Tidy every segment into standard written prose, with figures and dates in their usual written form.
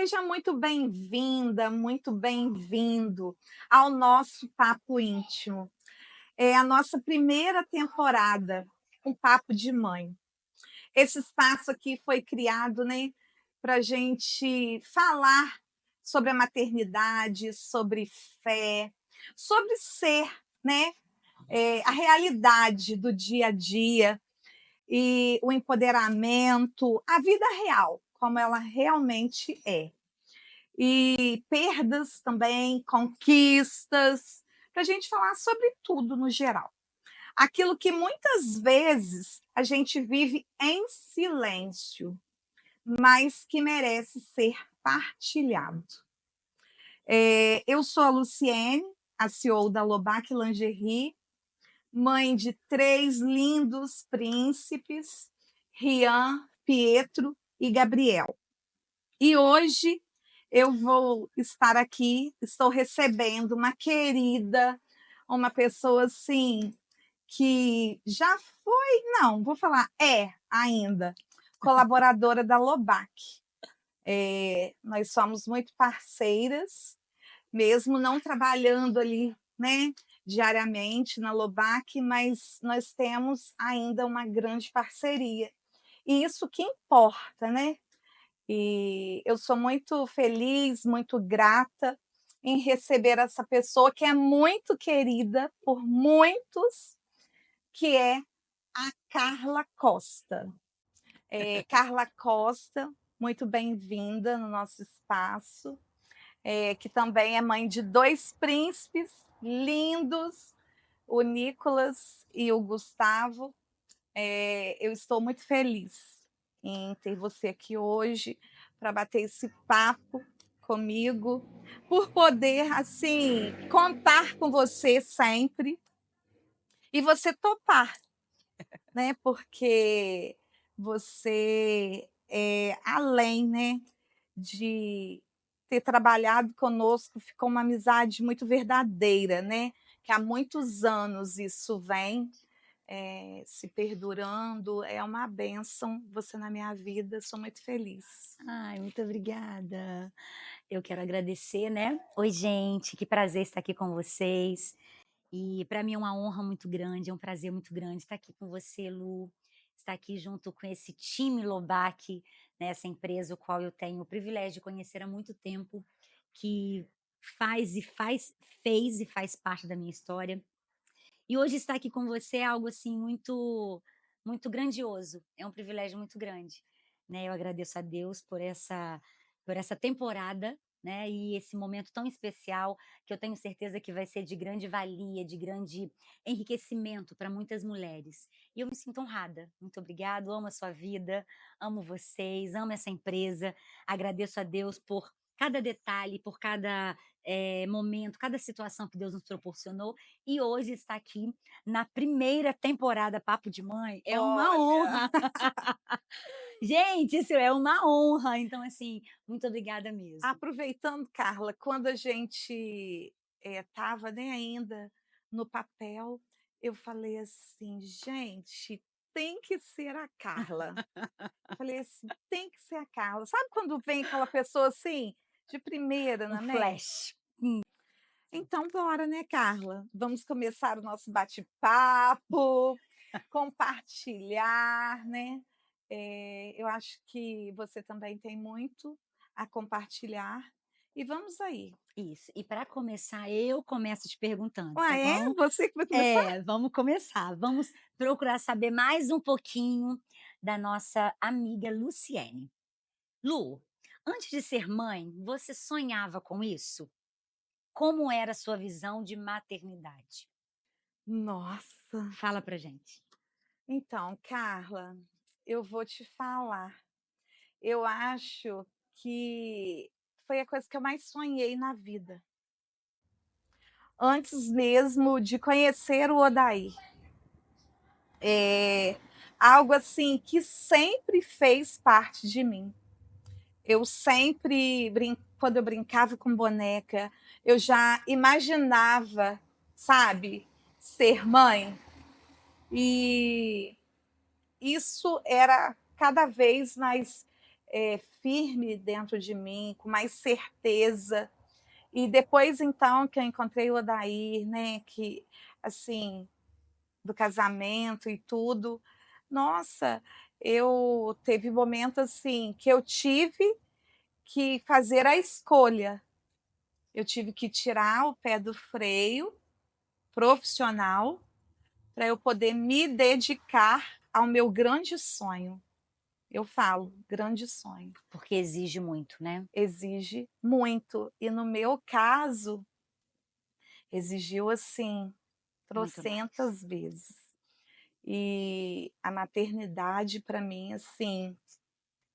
Seja muito bem-vinda, muito bem-vindo ao nosso Papo Íntimo. É a nossa primeira temporada, um Papo de Mãe. Esse espaço aqui foi criado, né, para a gente falar sobre a maternidade, sobre fé, sobre ser, né, a realidade do dia a dia e o empoderamento, a vida real, como ela realmente é. E perdas também, conquistas, para a gente falar sobre tudo no geral. Aquilo que muitas vezes a gente vive em silêncio, mas que merece ser partilhado. Eu sou a Luciene, a CEO da Lobac Lingerie, mãe de 3 lindos príncipes, Rian, Pietro e Gabriel. E hoje eu vou estar aqui, estou recebendo uma querida, uma pessoa assim que já foi, não, vou falar, é ainda colaboradora da Lobac. Nós somos muito parceiras, mesmo não trabalhando ali, né, diariamente na Lobac, mas nós temos ainda uma grande parceria. E isso que importa, né? E eu sou muito feliz, muito grata em receber essa pessoa que é muito querida por muitos, que é a Carla Costa. Carla Costa, muito bem-vinda no nosso espaço, que também é mãe de 2 príncipes lindos, o Nicolas e o Gustavo. Eu estou muito feliz em ter você aqui hoje para bater esse papo comigo, por poder assim contar com você sempre e você topar, né? Porque você é além, né, de ter trabalhado conosco, ficou uma amizade muito verdadeira, né? Que há muitos anos isso vem se perdurando, é uma bênção você na minha vida, sou muito feliz. Ai, muito obrigada. Eu quero agradecer, né. Oi, gente, que prazer estar aqui com vocês. E para mim é uma honra muito grande, é um prazer muito grande estar aqui com você, Lu, estar aqui junto com esse time Lobac, né, essa empresa o qual eu tenho o privilégio de conhecer há muito tempo, que fez e faz parte da minha história. E hoje estar aqui com você é algo, assim, muito grandioso, é um privilégio muito grande, né. Eu agradeço a Deus por essa temporada, né, e esse momento tão especial, que eu tenho certeza que vai ser de grande valia, de grande enriquecimento para muitas mulheres. E eu me sinto honrada. Muito obrigado, amo a sua vida, amo vocês, amo essa empresa, agradeço a Deus por cada detalhe, por cada, momento, cada situação que Deus nos proporcionou, e hoje estar aqui na primeira temporada Papo de Mãe é uma Olha, honra. Gente, isso é uma honra. Então, assim, muito obrigada mesmo. aproveitando, Carla, quando a gente estava né, ainda no papel, eu falei assim, gente, tem que ser a Carla. Falei assim, tem que ser a Carla. Sabe quando vem aquela pessoa assim, de primeira Um na mente? flash. Então, bora, né, Carla? Vamos começar o nosso bate-papo, compartilhar, né? Eu acho que você também tem muito a compartilhar. E vamos aí. Isso. E para começar, eu começo te perguntando, Ah, tá é? bom? Você que vai começar? Vamos começar. Vamos procurar saber mais um pouquinho da nossa amiga Luciene. Lu, antes de ser mãe, você sonhava com isso? Como era a sua visão de maternidade? Nossa. Fala pra gente. Então, Carla, eu vou te falar. Eu acho que foi a coisa que eu mais sonhei na vida. Antes mesmo de conhecer o Odair. É algo assim que sempre fez parte de mim. Eu sempre, quando eu brincava com boneca, eu já imaginava, sabe, ser mãe. E isso era cada vez mais firme dentro de mim, com mais certeza. E depois, então, que eu encontrei o Odair, né, que, assim, do casamento e tudo, nossa, eu teve momentos, assim, que eu tive que fazer a escolha. Eu tive que tirar o pé do freio profissional para eu poder me dedicar ao meu grande sonho. Eu falo, grande sonho. Porque exige muito, né? Exige muito. E no meu caso, exigiu assim, Muito mais. trocentas vezes. E a maternidade, para mim, assim,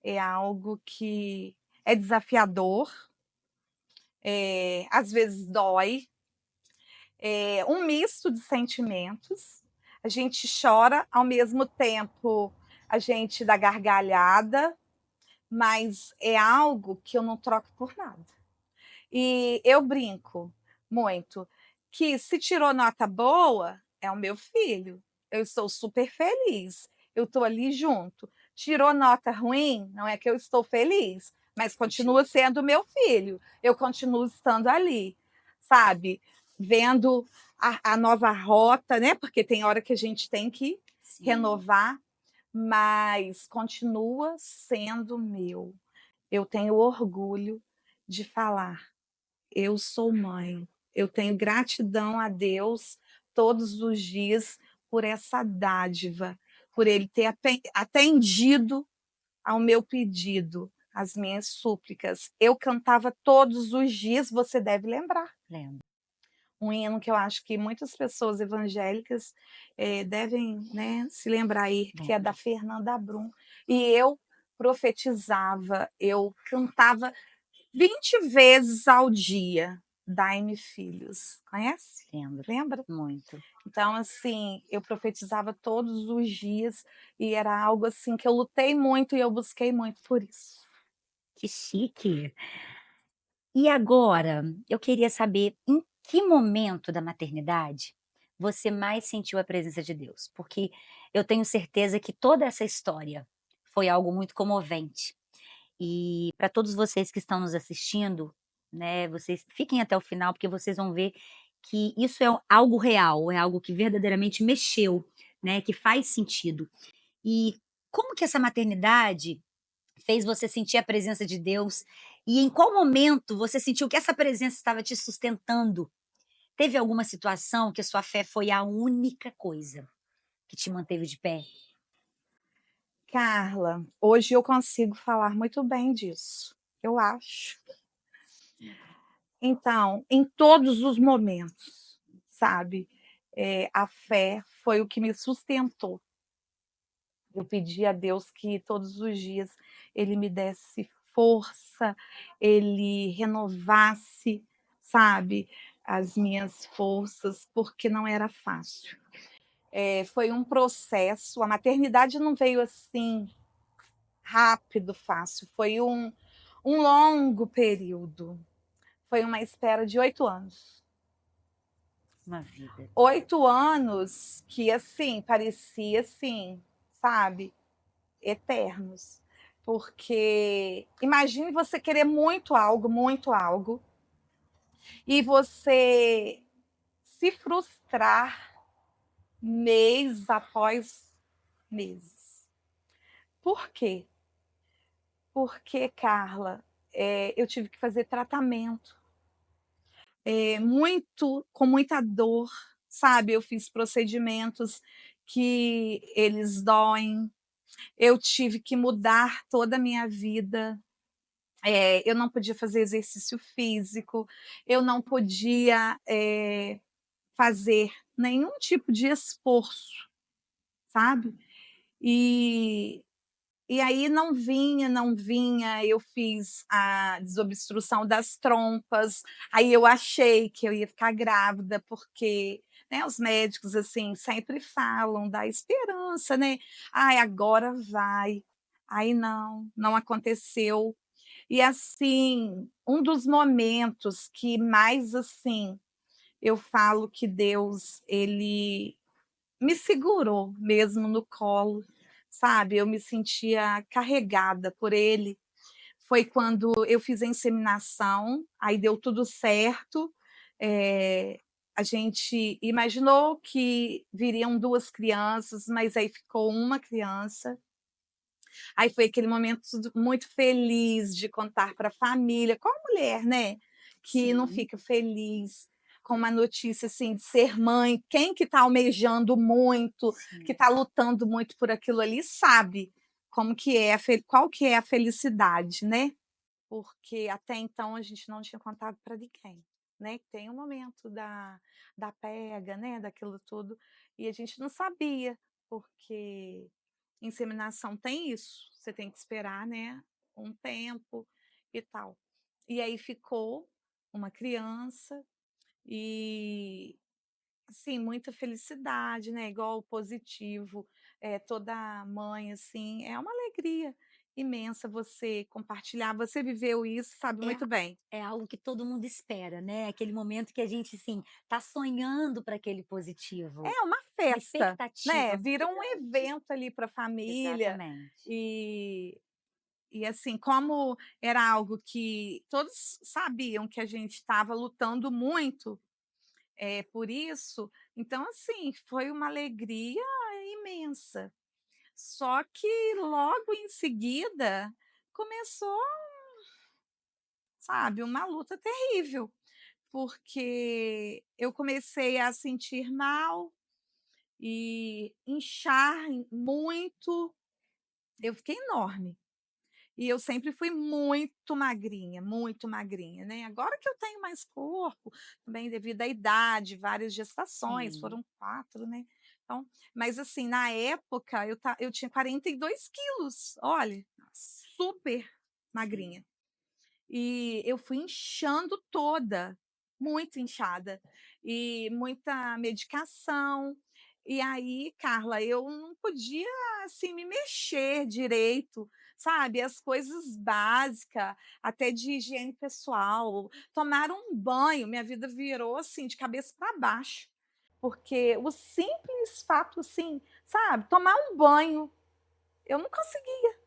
é algo que é desafiador, às vezes dói, é um misto de sentimentos. A gente chora, ao mesmo tempo a gente dá gargalhada, mas é algo que eu não troco por nada. E eu brinco muito que se tirou nota boa, é o meu filho. Eu estou super feliz. Eu estou ali junto. Tirou nota ruim, não é que eu estou feliz, mas continua sendo meu filho. Eu continuo estando ali, sabe? Vendo a nova rota, né? Porque tem hora que a gente tem que Sim. renovar, mas continua sendo meu. Eu tenho orgulho de falar eu sou mãe. Eu tenho gratidão a Deus todos os dias por essa dádiva, por Ele ter atendido ao meu pedido, às minhas súplicas. Eu cantava todos os dias, você deve lembrar. Lembro. Um hino que eu acho que muitas pessoas evangélicas devem, né, se lembrar aí, que é da Fernanda Brum. E eu profetizava, eu cantava 20 vezes ao dia, dai-me filhos. Conhece? Lembro. Lembra? Muito. Então, assim, eu profetizava todos os dias e era algo assim que eu lutei muito e eu busquei muito por isso. Que chique. E agora, eu queria saber em que momento da maternidade você mais sentiu a presença de Deus? Porque eu tenho certeza que toda essa história foi algo muito comovente. E para todos vocês que estão nos assistindo, né, vocês fiquem até o final, porque vocês vão ver que isso é algo real, é algo que verdadeiramente mexeu, né, que faz sentido. E como que essa maternidade fez você sentir a presença de Deus? E em qual momento você sentiu que essa presença estava te sustentando? Teve alguma situação que a sua fé foi a única coisa que te manteve de pé? Carla, hoje eu consigo falar muito bem disso, eu acho. Então, em todos os momentos, sabe, a fé foi o que me sustentou. Eu pedi a Deus que todos os dias Ele me desse força, Ele renovasse, sabe, as minhas forças, porque não era fácil. Foi um processo, a maternidade não veio assim rápido, fácil, foi um longo período. Foi uma espera de 8 anos. Uma vida. 8 anos que, assim, parecia assim, sabe, eternos. Porque imagine você querer muito algo, e você se frustrar mês após mês. Por quê? Porque, Carla, eu tive que fazer tratamento, com muita dor, sabe? Eu fiz procedimentos que eles doem, eu tive que mudar toda a minha vida. Eu não podia fazer exercício físico, eu não podia fazer nenhum tipo de esforço, sabe? E, e aí não vinha, eu fiz a desobstrução das trompas, aí eu achei que eu ia ficar grávida, porque né, os médicos assim sempre falam da esperança, né? Ai, agora vai. Aí não aconteceu. E assim, um dos momentos que mais assim eu falo que Deus ele me segurou mesmo no colo, sabe? Eu me sentia carregada por ele. foi quando eu fiz a inseminação, aí deu tudo certo. A gente imaginou que viriam 2 crianças, mas aí ficou uma criança. Aí foi aquele momento muito feliz de contar para a família. Qual mulher, né, que não Sim, fica feliz com uma notícia, assim, de ser mãe? Quem que está almejando muito, que sim. está lutando muito por aquilo ali, sabe como que é qual que é a felicidade, né? Porque até então a gente não tinha contado para ninguém, né. Tem o momento da pega, né, daquilo tudo, e a gente não sabia, porque inseminação tem isso, você tem que esperar, né, um tempo e tal. E aí ficou uma criança e, assim, muita felicidade, né, igual o positivo, toda mãe, assim, é uma alegria imensa você compartilhar, você viveu isso, sabe É muito bem. é algo que todo mundo espera, né, aquele momento que a gente, assim, tá sonhando para aquele positivo. É uma Uma festa, expectativa né, muito vira um grande. evento ali para a família, Exatamente. e assim, como era algo que todos sabiam que a gente estava lutando muito, por isso, então, assim, foi uma alegria imensa. Só que logo em seguida começou, sabe, uma luta terrível, porque eu comecei a sentir mal e inchar muito, eu fiquei enorme. E eu sempre fui muito magrinha, né. Agora que eu tenho mais corpo, também devido à idade, várias gestações, Sim. foram 4, né. Então, mas assim, na época eu tinha 42 quilos, olha, Nossa, super sim. magrinha. E eu fui inchando toda, muito inchada, e muita medicação. E aí, Carla, eu não podia, assim, me mexer direito, sabe, as coisas básicas, até de higiene pessoal, tomar um banho, minha vida virou, assim, de cabeça para baixo, porque o simples fato, assim, sabe, tomar um banho, eu não conseguia.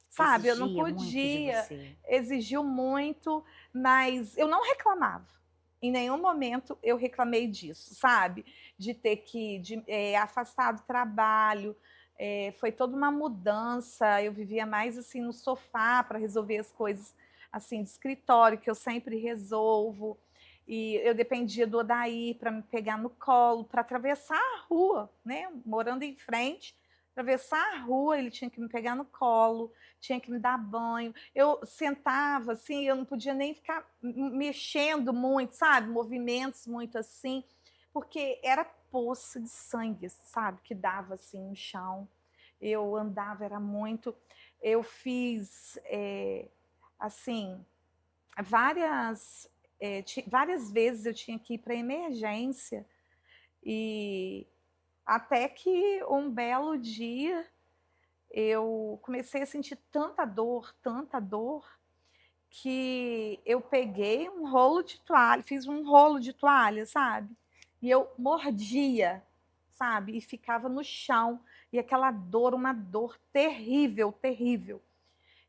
Sabe, eu não Exigia muito de podia, você. exigiu muito, mas eu não reclamava. Em nenhum momento eu reclamei disso, sabe, de ter que afastar do trabalho, foi toda uma mudança, eu vivia mais, assim, no sofá para resolver as coisas, assim, de escritório, que eu sempre resolvo, e eu dependia do Odair para me pegar no colo, para atravessar a rua, né, morando em frente, atravessar a rua, ele tinha que me pegar no colo, tinha que me dar banho. Eu sentava, assim, eu não podia nem ficar mexendo muito, sabe, movimentos muito assim, porque era poça de sangue, sabe, que dava, assim, no chão. Eu andava, era muito, eu fiz, assim, várias, várias vezes eu tinha que ir para emergência, e até que um belo dia eu comecei a sentir tanta dor, que eu peguei um rolo de toalha, fiz um rolo de toalha, sabe, e eu mordia, sabe, e ficava no chão, e aquela dor, uma dor terrível, terrível.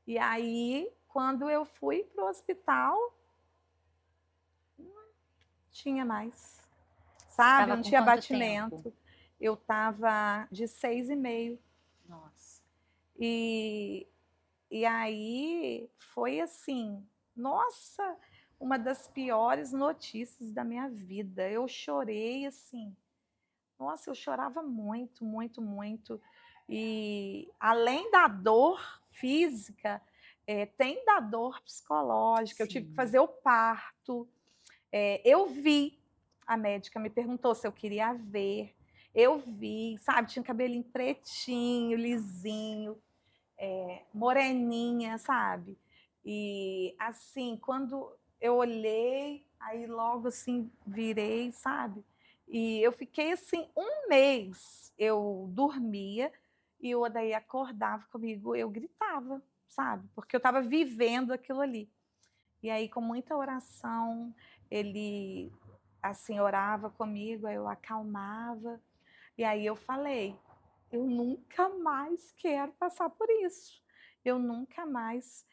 E aí, quando eu fui para o hospital, tinha mais, Você sabe, estava não com tinha quanto tempo? batimento. Eu estava de 6,5. Nossa. E aí foi assim, nossa, uma das piores notícias da minha vida. Eu chorei assim, nossa, eu chorava muito, muito, muito. E além da dor física, tem da dor psicológica. Eu tive que Sim. fazer o parto. Eu vi, a médica me perguntou se eu queria ver. Eu vi, sabe, tinha um cabelinho pretinho, lisinho, moreninha, sabe. E, assim, quando eu olhei, aí logo, assim, virei, sabe. E eu fiquei, assim, um mês, eu dormia e o Odair acordava comigo, eu gritava, sabe, porque eu estava vivendo aquilo ali. E aí, com muita oração, ele, assim, orava comigo, aí eu acalmava, e aí eu falei: "Eu nunca mais quero passar por isso. Eu nunca mais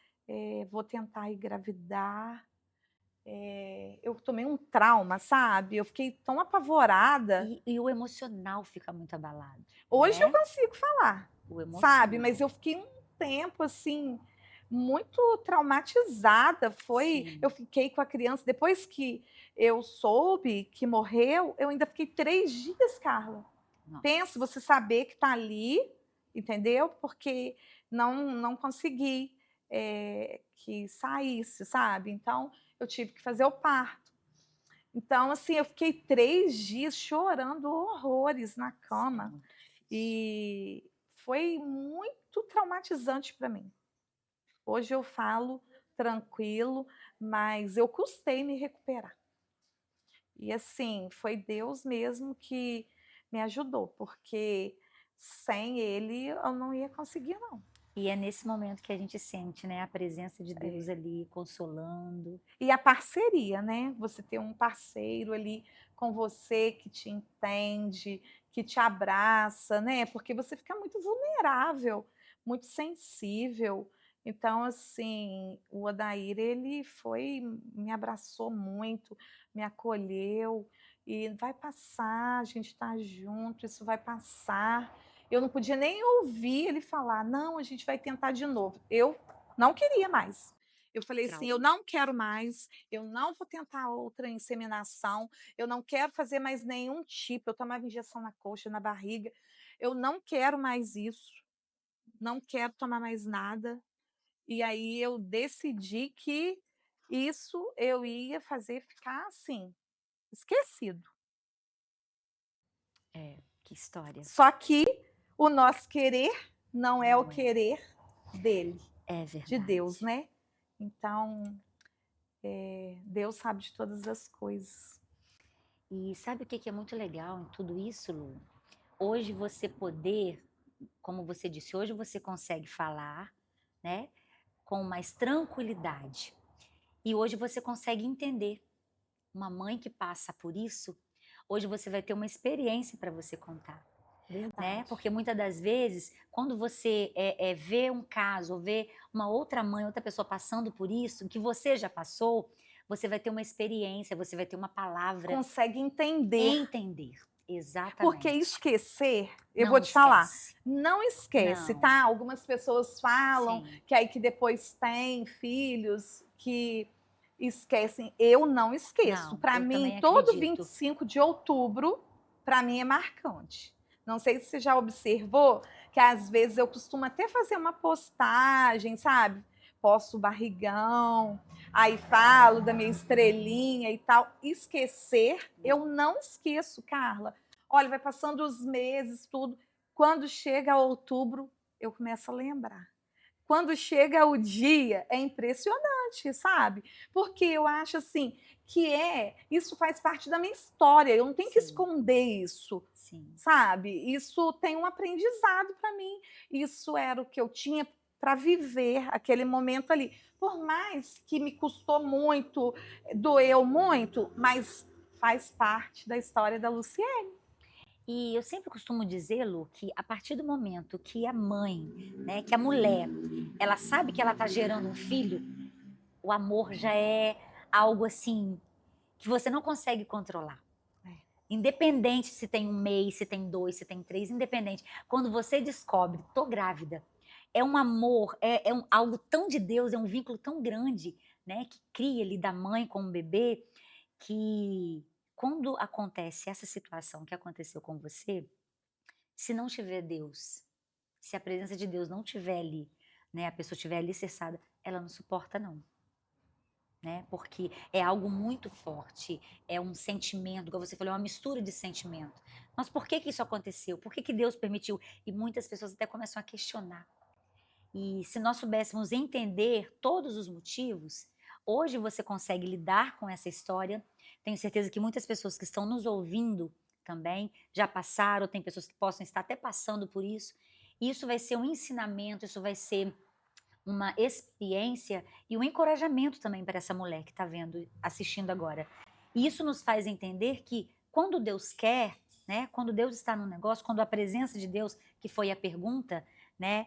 vou tentar engravidar. Eu tomei um trauma, sabe, eu fiquei tão apavorada. E o emocional fica muito abalado, Hoje eu né, consigo falar, o sabe, mas emocional. eu fiquei um tempo, assim, muito traumatizada. Eu Sim, fiquei com a criança depois que eu soube que morreu, eu ainda fiquei 3 dias, Carla. Pensa, nossa. você saber que está ali, entendeu, porque não consegui, que saísse, sabe. Então, eu tive que fazer o parto. Então, assim, eu fiquei 3 dias chorando horrores na Isso é cama, muito difícil. e foi muito traumatizante para mim. Hoje eu falo tranquilo, mas eu custei me recuperar. E assim, foi Deus mesmo que me ajudou, porque sem ele eu não ia conseguir não. E é nesse momento que a gente sente, né, a presença de Deus ali consolando. E a parceria, né, você ter um parceiro ali com você que te entende, que te abraça, né, porque você fica muito vulnerável, muito sensível. Então, assim, o Odair, ele foi me abraçou muito, me acolheu, e vai passar, a gente está junto, isso vai passar. Eu não podia nem ouvir ele falar: "Não, a gente vai tentar de novo". Eu não queria mais. Eu falei assim: "Eu Trauma. não quero mais, eu não vou tentar outra inseminação, eu não quero fazer mais nenhum tipo". Eu tomava injeção na coxa, na barriga, eu não quero mais isso, não quero tomar mais nada. E aí eu decidi que isso eu ia fazer ficar, assim, esquecido. É, que história. Só que o nosso querer não é o Não é. querer dele, É de Deus, verdade. né. Então, Deus sabe de todas as coisas. E sabe o que que é muito legal em tudo isso, Lu? Hoje você poder, como você disse, hoje você consegue falar, né, com mais tranquilidade. E hoje você consegue entender. Uma mãe que passa por isso, hoje você vai ter uma experiência para você contar, né? Verdade. Porque muitas das vezes, quando você vê um caso, ou vê uma outra mãe, outra pessoa passando por isso, que você já passou, você vai ter uma experiência, você vai ter uma palavra. Consegue entender. Entender, Porque exatamente. esquecer, eu vou Não te falar, esquece. não esquece, Não, tá? Algumas pessoas falam sim. que aí que depois tem filhos que esquecem. Eu não esqueço. Não, Para eu mim, também todo acredito. 25 de outubro, para mim é marcante. Não sei se você já observou que às vezes eu costumo até fazer uma postagem, sabe? Posto o barrigão, aí falo da minha estrelinha e tal. Esquecer, eu Não, não esqueço, Carla. Olha, vai passando os meses, tudo. Quando chega outubro, eu começo a lembrar. Quando chega o dia, é impressionante, sabe? Porque eu acho assim que isso faz parte da minha história. Eu não tenho que sim, esconder isso, sim. sabe? Isso tem um aprendizado para mim. Isso era o que eu tinha para viver aquele momento ali. Por mais que me custou muito, doeu muito, mas faz parte da história da Luciene. E eu sempre costumo dizer, Lu, que a partir do momento que a mãe, né, que a mulher, ela sabe que ela está gerando um filho, o amor já é algo assim que você não consegue controlar. É. Independente se tem um mês, se tem dois, se tem três, independente. Quando você descobre, tô grávida, é um amor, algo tão de Deus, é um vínculo tão grande, né, que cria ali da mãe com o bebê, que quando acontece essa situação que aconteceu com você, se não tiver Deus, se a presença de Deus não tiver ali, né, a pessoa estiver alicerçada, ela não suporta não, né? Porque é algo muito forte, é um sentimento, como você falou, é uma mistura de sentimento. Mas por que que isso aconteceu? Por que que Deus permitiu? E muitas pessoas até começam a questionar. E se nós soubéssemos entender todos os motivos, hoje você consegue lidar com essa história. Tenho certeza que muitas pessoas que estão nos ouvindo também já passaram, tem pessoas que possam estar até passando por isso. E isso vai ser um ensinamento, isso vai ser uma experiência e um encorajamento também para essa mulher que está vendo, assistindo agora. E isso nos faz entender que quando Deus quer, né, quando Deus está no negócio, quando a presença de Deus, que foi a pergunta, né?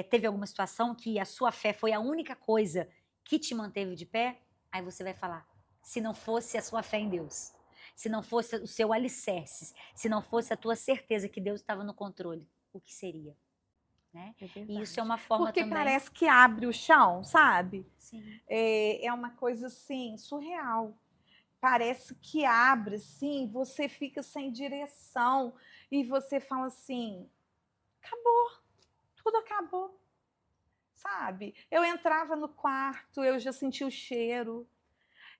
Teve alguma situação que a sua fé foi a única coisa que te manteve de pé? Aí você vai falar, se não fosse a sua fé em Deus, se não fosse o seu alicerce, se não fosse a tua certeza que Deus estava no controle, o que seria, né? É E isso é verdade. uma forma Porque também. parece que abre o chão, sabe? Sim. É uma coisa assim, surreal. Parece que abre, assim, você fica sem direção e você fala assim: acabou, tudo acabou, sabe? Eu entrava no quarto, eu já sentia o cheiro.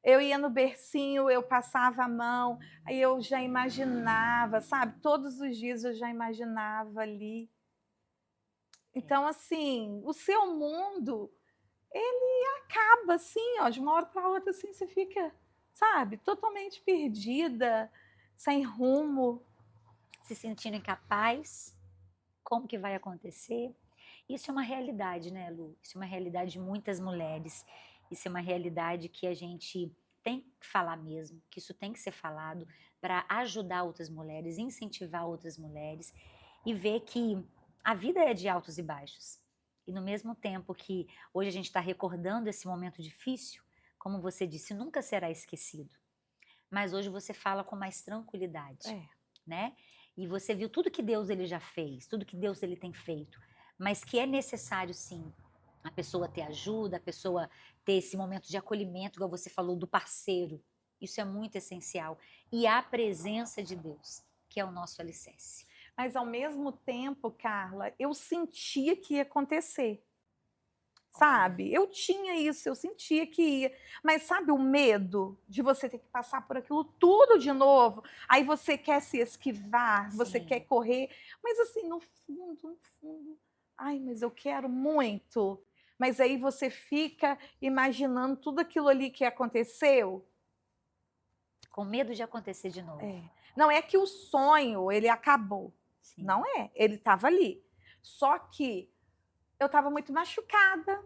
Eu ia no bercinho, eu passava a mão, aí eu já imaginava, sabe? Todos os dias eu já imaginava ali. Então, assim, o seu mundo, ele acaba assim, ó, de uma hora para outra, assim, você fica, sabe, totalmente perdida, sem rumo. Se sentindo incapaz, como que vai acontecer? Isso é uma realidade, né, Lu? Isso é uma realidade de muitas mulheres. Isso é uma realidade que a gente tem que falar mesmo, que isso tem que ser falado para ajudar outras mulheres, incentivar outras mulheres e ver que a vida é de altos e baixos. E no mesmo tempo que hoje a gente está recordando esse momento difícil, como você disse, nunca será esquecido. Mas hoje você fala com mais tranquilidade, É. né? E você viu tudo que Deus ele já fez, tudo que Deus ele tem feito, mas que é necessário sim a pessoa ter ajuda, a pessoa ter esse momento de acolhimento, igual você falou, do parceiro. Isso é muito essencial. E a presença de Deus, que é o nosso alicerce. Mas ao mesmo tempo, Carla, eu sentia que ia acontecer. Sabe? Eu tinha isso, eu sentia que ia. Mas sabe o medo de você ter que passar por aquilo tudo de novo? Aí você quer se esquivar, você quer Sim. correr, mas assim, no fundo, no fundo, ai, mas eu quero muito. Mas aí você fica imaginando tudo aquilo ali que aconteceu. Com medo de acontecer de novo. É. Não é que o sonho ele acabou. Sim. Não é, ele estava ali. Só que eu estava muito machucada,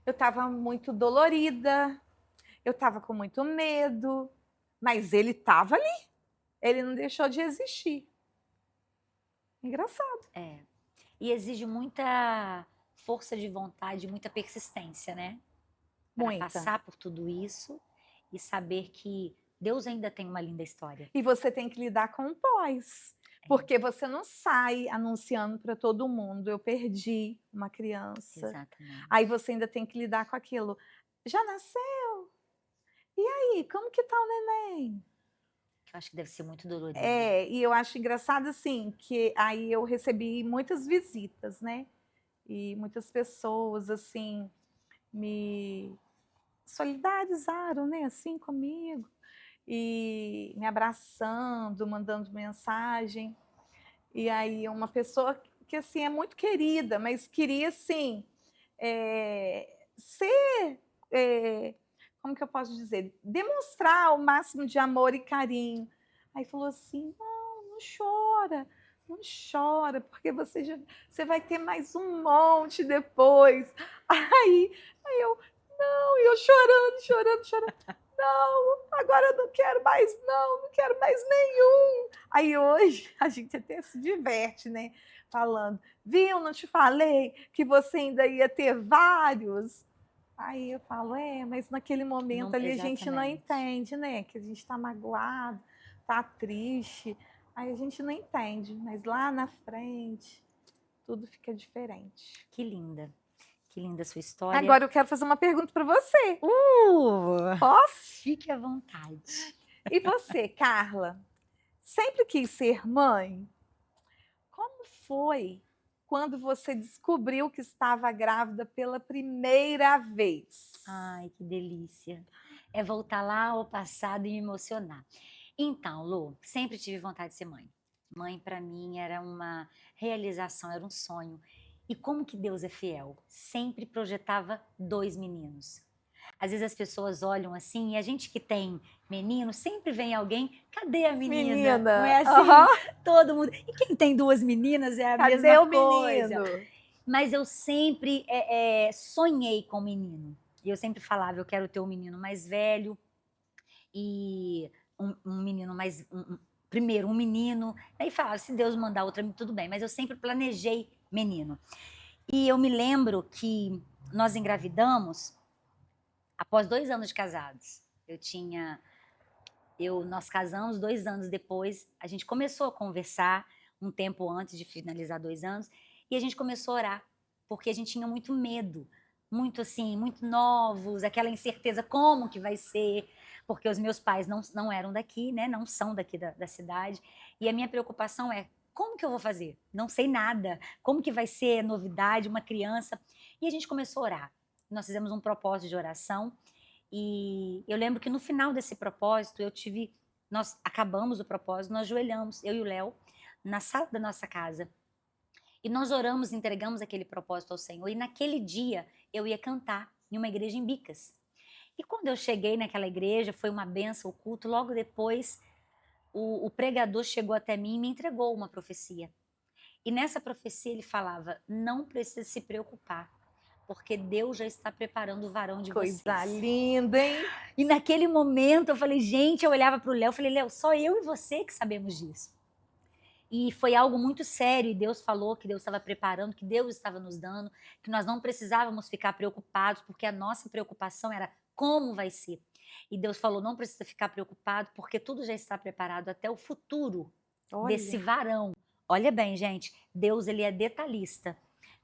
eu estava muito dolorida, eu estava com muito medo, mas ele estava ali. Ele não deixou de existir. Engraçado. É. E exige muita força de vontade, muita persistência, né? Para Muita. passar por tudo isso e saber que Deus ainda tem uma linda história. E você tem que lidar com o pós. Porque você não sai anunciando para todo mundo, eu perdi uma criança. Exatamente. Aí você ainda tem que lidar com aquilo. Já nasceu? E aí, como que tá o neném? Que eu acho que deve ser muito dolorido. E eu acho engraçado assim, que aí eu recebi muitas visitas, né? E muitas pessoas assim me solidarizaram, né, assim comigo, e me abraçando, mandando mensagem. E aí uma pessoa que assim é muito querida, mas queria assim ser, como que eu posso dizer, demonstrar o máximo de amor e carinho. Aí falou assim, não chora, não chora, porque você vai ter mais um monte depois. Aí eu, não, e eu chorando, chorando, chorando. Não, agora eu não quero mais, não quero mais nenhum. Aí hoje a gente até se diverte, né? Falando, viu, não te falei que você ainda ia ter vários? Aí eu falo, mas naquele momento Não, ali a gente não exatamente. entende, né? Que a gente está magoado, tá triste. Aí a gente não entende, mas lá na frente tudo fica diferente. Que linda. Que linda a sua história. Agora eu quero fazer uma pergunta para você. Posso? Fique à vontade. E você, Carla, sempre quis ser mãe? Como foi quando você descobriu que estava grávida pela primeira vez? Ai, que delícia. É voltar lá ao passado e me emocionar. Então, Lu, sempre tive vontade de ser mãe. Mãe, para mim, era uma realização, era um sonho. E como que Deus é fiel? Sempre projetava 2 meninos. Às vezes as pessoas olham assim e a gente que tem menino, sempre vem alguém, cadê a menina? Não é Menina, assim? Todo mundo. E quem tem 2 meninas é a cadê mesma o coisa. menino? Mas eu sempre sonhei com menino. E eu sempre falava, eu quero ter um menino mais velho e um menino mais. Primeiro, um menino. Aí falava, se Deus mandar outra, tudo bem. Mas eu sempre planejei menino. E eu me lembro que nós engravidamos após 2 anos de casados. Nós casamos 2 anos depois, a gente começou a conversar um tempo antes de finalizar 2 anos, e a gente começou a orar, porque a gente tinha muito medo, muito assim, muito novos, aquela incerteza como que vai ser, porque os meus pais não eram daqui, né, não são daqui da cidade, e a minha preocupação é, como que eu vou fazer? Não sei nada, como que vai ser novidade, uma criança? E a gente começou a orar. Nós fizemos um propósito de oração, e eu lembro que no final desse propósito, nós acabamos o propósito, nós ajoelhamos, eu e o Léo, na sala da nossa casa. E nós oramos, entregamos aquele propósito ao Senhor. E naquele dia, eu ia cantar em uma igreja em Bicas. E quando eu cheguei naquela igreja, foi uma benção o culto. Logo depois, o pregador chegou até mim e me entregou uma profecia. E nessa profecia ele falava: não precisa se preocupar, porque Deus já está preparando o varão de Coisa vocês. linda, hein? E naquele momento eu falei, gente, eu olhava para o Léo, falei, Léo, só eu e você que sabemos disso. E foi algo muito sério, e Deus falou que Deus estava preparando, que Deus estava nos dando, que nós não precisávamos ficar preocupados, porque a nossa preocupação era como vai ser. E Deus falou, não precisa ficar preocupado, porque tudo já está preparado até o futuro desse Olha, varão. Olha bem, gente, Deus ele é detalhista.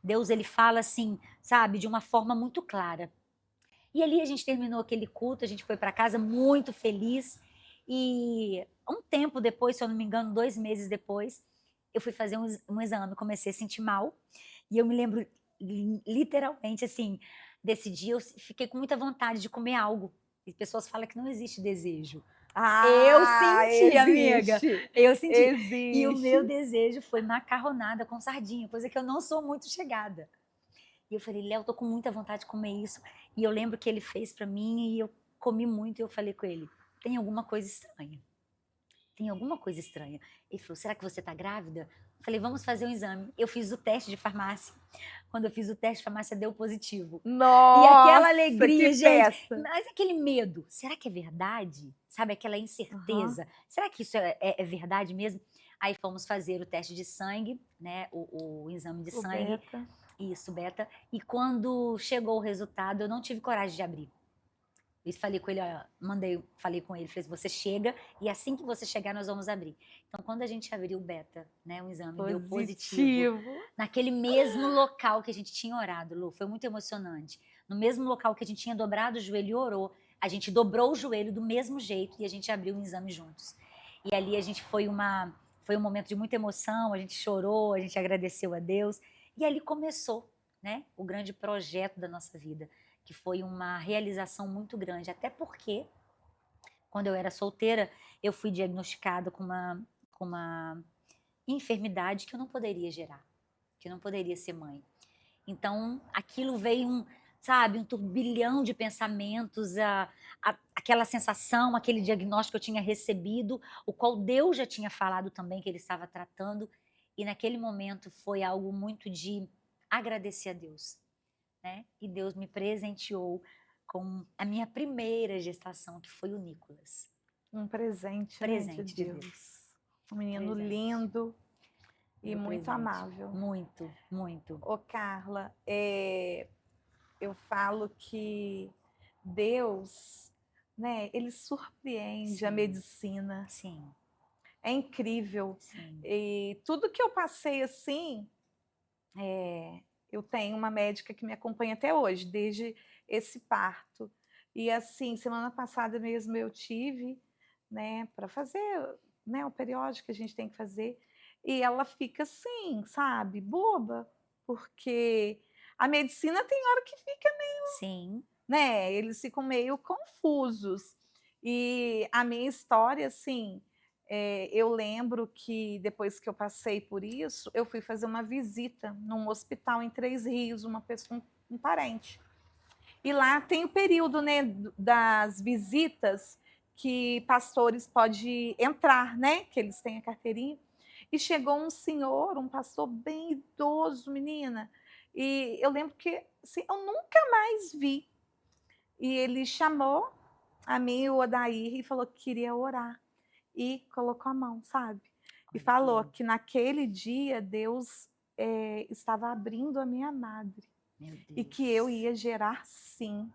Deus ele fala assim, sabe, de uma forma muito clara. E ali a gente terminou aquele culto, a gente foi para casa muito feliz. E um tempo depois, se eu não me engano, 2 meses depois, eu fui fazer um exame, comecei a sentir mal. E eu me lembro literalmente assim, desse dia eu fiquei com muita vontade de comer algo. E pessoas falam que não existe desejo. Eu ah, senti, amiga. existe, Eu senti. E o meu existe. desejo foi macarronada com sardinha, coisa que eu não sou muito chegada. E eu falei, Léo, tô com muita vontade de comer isso. E eu lembro que ele fez para mim e eu comi muito. E eu falei com ele, tem alguma coisa estranha. Tem alguma coisa estranha. Ele falou, será que você tá grávida? Eu falei, vamos fazer um exame. Eu fiz o teste de farmácia. Quando eu fiz o teste de farmácia, deu positivo. E aquela Nossa, alegria, que gente, festa! mas aquele medo, será que é verdade? Sabe, aquela Aham, incerteza. Será que isso é verdade mesmo? Aí fomos fazer o teste de sangue, né? O exame de o sangue. beta. Isso, beta. E quando chegou o resultado, eu não tive coragem de abrir. Eu falei com ele, ó, falei com ele, falei, você chega e assim que você chegar nós vamos abrir. Então, quando a gente abriu o beta, né, o exame deu positivo, Positivo. naquele mesmo local que a gente tinha orado, Lu, foi muito emocionante. No mesmo local que a gente tinha dobrado o joelho e orou, a gente dobrou o joelho do mesmo jeito e a gente abriu um exame juntos. E ali a gente foi um momento de muita emoção, a gente chorou, a gente agradeceu a Deus. E ali começou, né, o grande projeto da nossa vida, que foi uma realização muito grande, até porque quando eu era solteira, eu fui diagnosticada com uma enfermidade que eu não poderia gerar, que eu não poderia ser mãe. Então, aquilo veio sabe, um turbilhão de pensamentos, aquela sensação, aquele diagnóstico que eu tinha recebido, o qual Deus já tinha falado também que ele estava tratando, e naquele momento foi algo muito de agradecer a Deus, né? E Deus me presenteou com a minha primeira gestação, que foi o Nicolas. Um presente, né, de Presente de Deus. Deus. Um menino Presente. lindo e Meu muito presente. amável. Muito, muito. Ô, Carla, eu falo que Deus, né, ele surpreende a Sim, medicina. sim, É incrível. sim. E tudo que eu passei assim, eu tenho uma médica que me acompanha até hoje, desde esse parto. E assim, semana passada mesmo eu tive, né, para fazer, né, o periódico que a gente tem que fazer, e ela fica assim, sabe, boba, porque a medicina tem hora que fica, Sim, né, eles ficam meio confusos. E a minha história, assim, eu lembro que depois que eu passei por isso, eu fui fazer uma visita num hospital em Três Rios, uma pessoa, um parente. E lá tem o período, né, das visitas que pastores podem entrar, né, que eles têm a carteirinha. E chegou um senhor, um pastor bem idoso, menina. E eu lembro que assim, eu nunca mais vi. E ele chamou a mim e o Odair e falou que queria orar. E colocou a mão, sabe? E olha que falou lindo. que naquele dia Deus estava abrindo a minha madre. Meu E que eu Deus. ia gerar sim.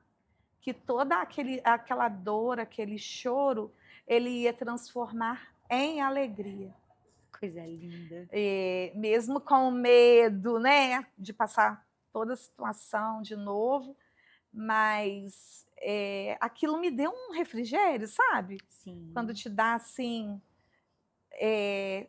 Que toda aquela dor, aquele choro, ele ia transformar em alegria. Coisa linda. Mesmo com medo, né, de passar toda a situação de novo, mas aquilo me deu um refrigério, sabe? Quando Sim, te dá assim,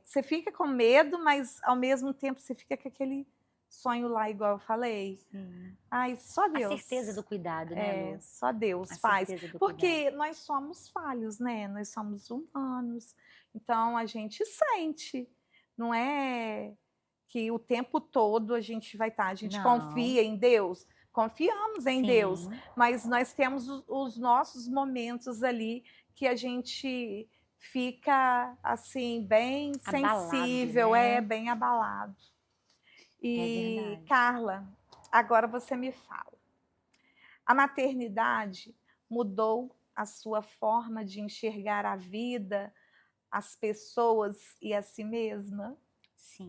você fica com medo, mas ao mesmo tempo você fica com aquele sonho lá, igual eu falei. sim. Ai, só A certeza Deus. do cuidado, né, Lu? Só Deus A faz. certeza do cuidado. Porque nós somos falhos, né? Nós somos humanos. Então a gente sente. Não é que o tempo todo a gente vai estar. A gente Não, confia em Deus, confiamos em Deus, sim, mas nós temos os nossos momentos ali que a gente fica assim, bem abalado, sensível, né? bem abalado. É E verdade. Carla, agora você me fala. A maternidade mudou a sua forma de enxergar a vida, as pessoas e a si mesma? Sim.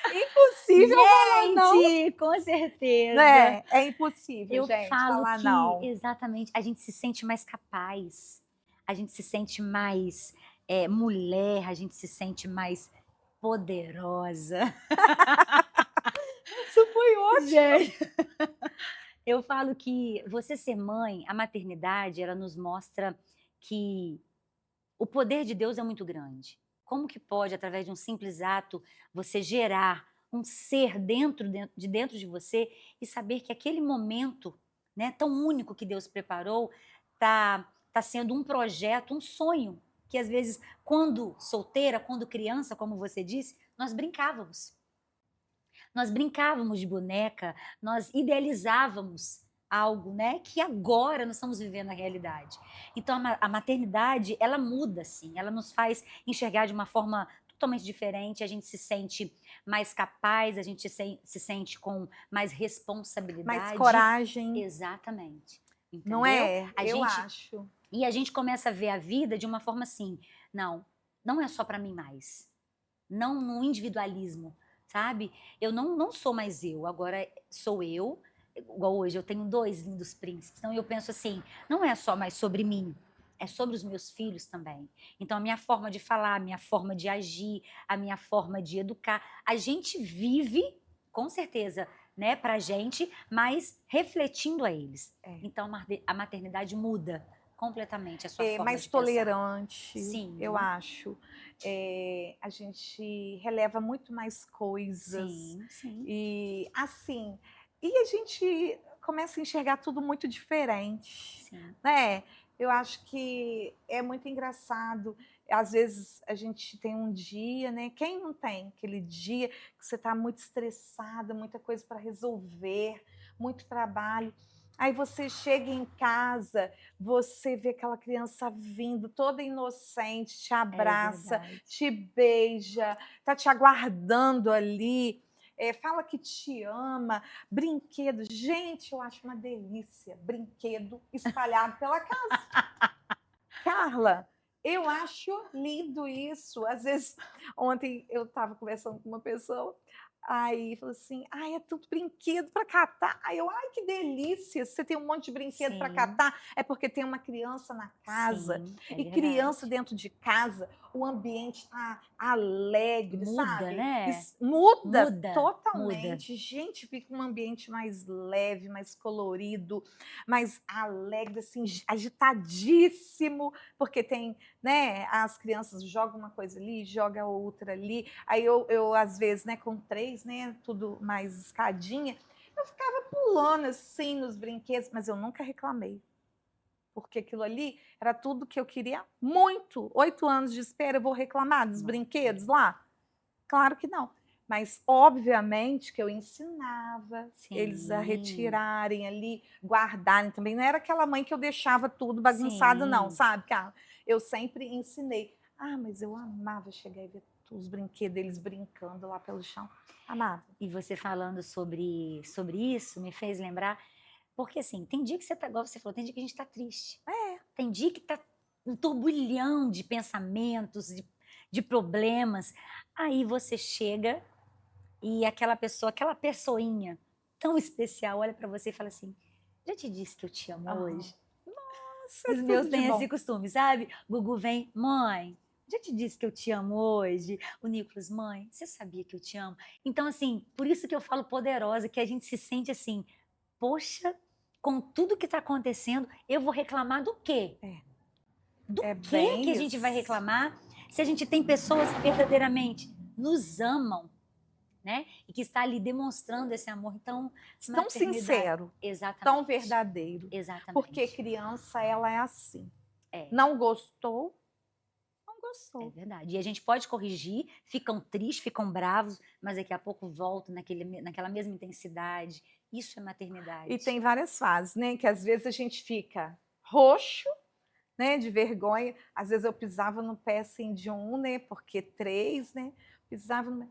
Impossível falar não, Gente, com certeza. né? É impossível, Eu gente, falo falar que não. exatamente a gente se sente mais capaz, a gente se sente mais mulher, a gente se sente mais poderosa. Isso foi ótimo. Gente, eu falo que você ser mãe, a maternidade, ela nos mostra que o poder de Deus é muito grande. Como que pode, através de um simples ato, você gerar um ser dentro de você e saber que aquele momento, né, tão único que Deus preparou, tá sendo um projeto, um sonho, que às vezes, quando solteira, quando criança, como você disse, nós brincávamos. Nós brincávamos de boneca, nós idealizávamos algo, né, que agora nós estamos vivendo a realidade. Então a maternidade, ela muda assim, ela nos faz enxergar de uma forma totalmente diferente, a gente se sente mais capaz, a gente se sente com mais Mais responsabilidade. coragem, Exatamente. não Entendeu? é? A Eu gente acho. e a gente começa a ver a vida de uma forma assim, não, não é só para mim mais. Não no individualismo, sabe? Eu não sou mais eu, agora sou eu. Igual hoje, eu tenho 2 lindos príncipes. Então eu penso assim, não é só mais sobre mim, é sobre os meus filhos também. Então a minha forma de falar, a minha forma de agir, a minha forma de educar, a gente vive, com certeza, né, pra gente, mas refletindo a eles. Então a maternidade muda completamente a sua forma Mais de pensar. tolerante, eu Sim, acho. A gente releva muito mais coisas. sim, sim, E assim, e a gente começa a enxergar tudo muito diferente, sim. né? Eu acho que é muito engraçado. Às vezes a gente tem um dia, né? Quem não tem aquele dia que você está muito estressada, muita coisa para resolver, muito trabalho. Aí você chega em casa, você vê aquela criança vindo toda inocente, te É abraça, verdade. te beija, tá te aguardando ali, fala que te ama, brinquedo. Gente, eu acho uma delícia, brinquedo espalhado pela casa. Carla, eu acho lindo isso. Às vezes, ontem eu estava conversando com uma pessoa, aí falou assim: ai, é tudo brinquedo para catar. Aí eu, ai, que delícia! Você tem um monte de brinquedo para Sim, catar. É porque tem uma criança na casa. sim, é E criança verdade. dentro de casa, o ambiente está alegre, Muda, sabe? né? Muda Muda, muda. totalmente. Gente, fica um ambiente mais leve, mais colorido, mais alegre, assim, agitadíssimo, porque tem, né, as crianças jogam uma coisa ali, joga outra ali. Aí eu às vezes, né, com 3, né, tudo mais escadinha, eu ficava pulando assim nos brinquedos, mas eu nunca reclamei, porque aquilo ali era tudo que eu queria muito. 8 anos de espera, eu vou reclamar dos Não, brinquedos lá? Claro que não. Mas, obviamente, que eu ensinava eles a sim, retirarem ali, guardarem também. Não era aquela mãe que eu deixava tudo bagunçado, não, sim. sabe, Carla? Eu sempre ensinei. Ah, mas eu amava chegar e ver os brinquedos deles brincando lá pelo chão. Amava. E você falando sobre isso me fez lembrar, porque assim, tem dia que você tá, igual você falou, tem dia que a gente tá triste. Tem dia que tá um turbulhão de pensamentos, de problemas. Aí você chega e aquela pessoa, aquela pessoinha tão especial olha para você e fala assim: já te disse que eu te amo hoje? Nossa, Os meus tudo de têm esse bom. costume, sabe? Gugu vem, mãe, já te disse que eu te amo hoje? O Nicolas, mãe, você sabia que eu te amo? Então, assim, por isso que eu falo poderosa, que a gente se sente assim, poxa, com tudo que está acontecendo, eu vou reclamar do quê? Do É quê que bem a gente vai isso. reclamar se a gente tem pessoas que verdadeiramente nos amam, né? E que está ali demonstrando esse amor. Então, Tão maternidade. sincero, tão Exatamente. verdadeiro. Porque Exatamente. criança, ela é assim. É. Não gostou? Não É gostou. verdade. E a gente pode corrigir, ficam tristes, ficam bravos, mas daqui a pouco voltam naquela mesma intensidade. Isso é E maternidade. tem várias fases, né? Que às vezes a gente fica roxo, né? De vergonha. Às vezes eu pisava no pé assim de um, né? Porque três, né? Pisava no.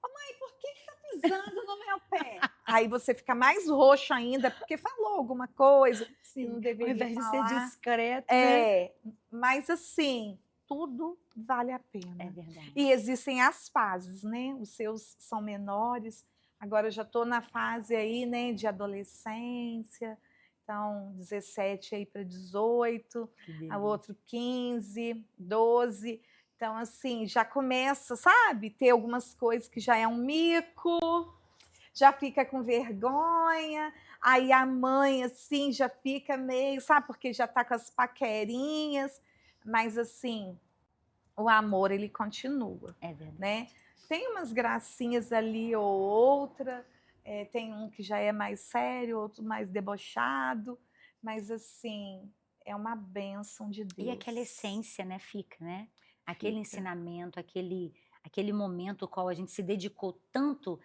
Ô, mãe, por que tá pisando no meu pé? Aí você fica mais roxo ainda, porque falou alguma coisa que Sim, não ao deveria invés de ser falar. discreto, né? É, mas assim, tudo vale a É pena. verdade. E existem as fases, né? Os seus são menores. Agora eu já estou na fase aí, né, de adolescência. Então, 17 aí para 18, Que a delícia. outro 15, 12. Então, assim, já começa, sabe? Ter algumas coisas que já é um mico, já fica com vergonha, aí a mãe, assim, já fica meio, sabe, porque já tá com as paquerinhas, mas, assim, o amor, ele continua, É verdade. né? Tem umas gracinhas ali ou outra, tem um que já é mais sério, outro mais debochado, mas, assim, é uma bênção de E aquela Deus. essência, né, fica, né? Aquele Fica. ensinamento, aquele momento ao qual a gente se dedicou tanto,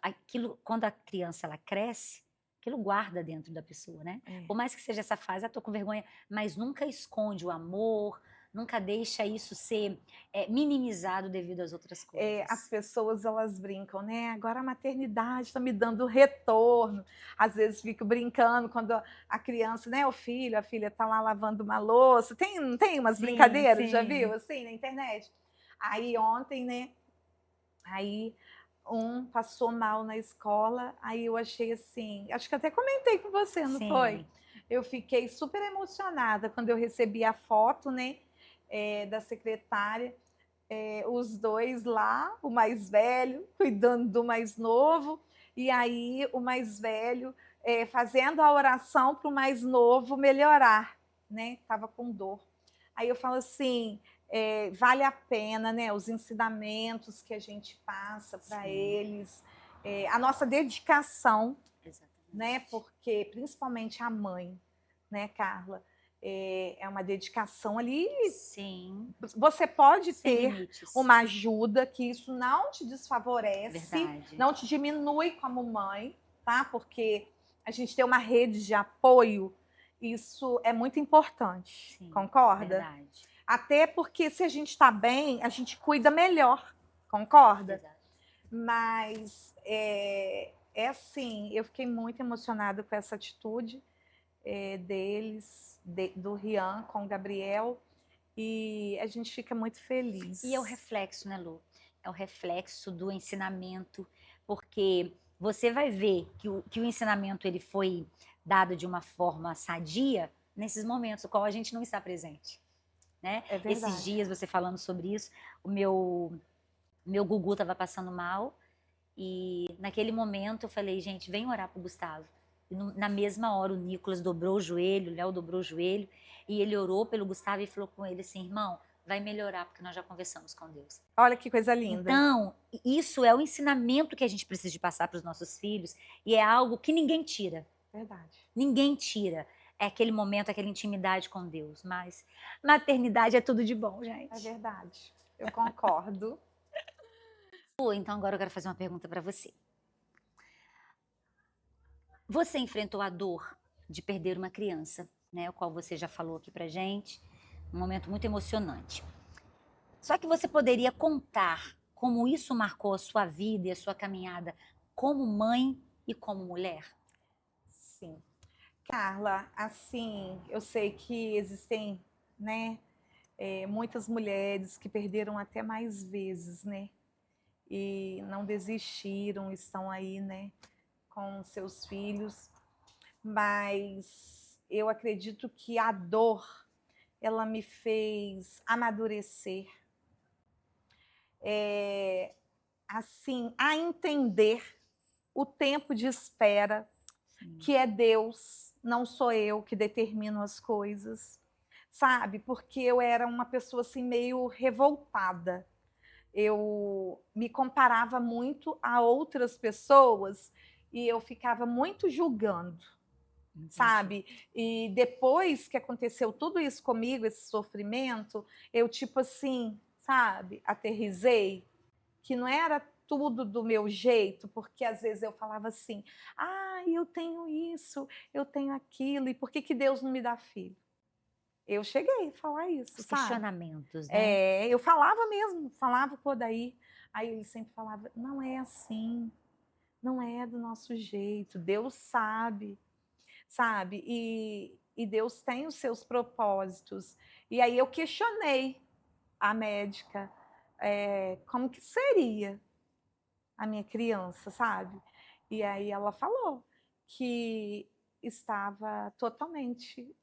aquilo, quando a criança ela cresce, aquilo guarda dentro da pessoa, né? É. Por mais que seja essa fase, tô com vergonha, mas nunca esconde o amor, nunca deixa isso ser minimizado devido às outras As coisas. pessoas elas brincam, né? Agora a maternidade está me dando retorno. Às vezes fico brincando quando a criança, né, o filho, a filha está lá lavando uma louça. Tem umas Sim, brincadeiras, já viu sim. assim na internet? Aí ontem, né? Aí um passou mal na escola, aí eu achei assim, acho que até comentei com você, não foi? Sim. Eu fiquei super emocionada quando eu recebi a foto, né, da secretária, os dois lá, o mais velho cuidando do mais novo, e aí o mais velho fazendo a oração para o mais novo melhorar, né? Estava com dor. Aí eu falo assim, vale a pena, né? Os ensinamentos que a gente passa para Sim, eles, a nossa dedicação, né? exatamente. Porque principalmente a mãe, né, Carla? É uma dedicação ali. Sim, Você pode sem ter limites. uma ajuda, que isso não te desfavorece, Verdade. não te diminui como mãe, tá? Porque a gente ter uma rede de apoio, isso é muito importante, Sim, concorda? verdade. Até porque se a gente está bem, a gente cuida melhor, concorda? Exato. Mas assim, eu fiquei muito emocionada com essa atitude deles, do Rian com o Gabriel, e a gente fica muito E é o feliz. reflexo, né, Lu? É o reflexo do ensinamento, porque você vai ver que o ensinamento ele foi dado de uma forma sadia nesses momentos, no qual a gente não está presente, né? É Esses verdade. dias, você falando sobre isso, o meu Gugu estava passando mal, e naquele momento eu falei, gente, vem orar pro Gustavo. E na mesma hora o Nicolas dobrou o joelho, o Léo dobrou o joelho, e ele orou pelo Gustavo e falou com ele assim, irmão, vai melhorar, porque nós já conversamos com Deus. Olha que coisa linda. Então, isso é o ensinamento que a gente precisa de passar para os nossos filhos, e é algo que ninguém tira. Verdade. Ninguém tira. É aquele momento, aquela intimidade com Deus. Mas maternidade é tudo de bom, É gente. verdade. Eu concordo. Pô, então agora eu quero fazer uma pergunta para você. Você enfrentou a dor de perder uma criança, né? O qual você já falou aqui pra gente. Um momento muito emocionante. Só que você poderia contar como isso marcou a sua vida e a sua caminhada como mãe e como mulher? Sim. Carla, assim, eu sei que existem, né, muitas mulheres que perderam até mais vezes, né? e não desistiram, estão aí, né, com seus filhos. Mas eu acredito que a dor, ela me fez amadurecer, assim, a entender o tempo de espera, Sim. que é Deus, não sou eu que determino as coisas, sabe? Porque eu era uma pessoa assim meio revoltada. Eu me comparava muito a outras pessoas e eu ficava muito julgando, Entendi. sabe? E depois que aconteceu tudo isso comigo, esse sofrimento, eu tipo assim, sabe, aterrisei, que não era tudo do meu jeito, porque às vezes eu falava assim: "Ah, eu tenho isso, eu tenho aquilo, e por que que Deus não me dá filho?". Eu cheguei a falar isso, Os sabe? questionamentos, né? Eu falava mesmo, falava com o Odair, aí ele sempre falava: "Não é assim, não é do nosso jeito, Deus sabe", sabe? E Deus tem os seus propósitos. E aí eu questionei a médica, como que seria a minha criança, sabe? E aí ela falou que estava totalmente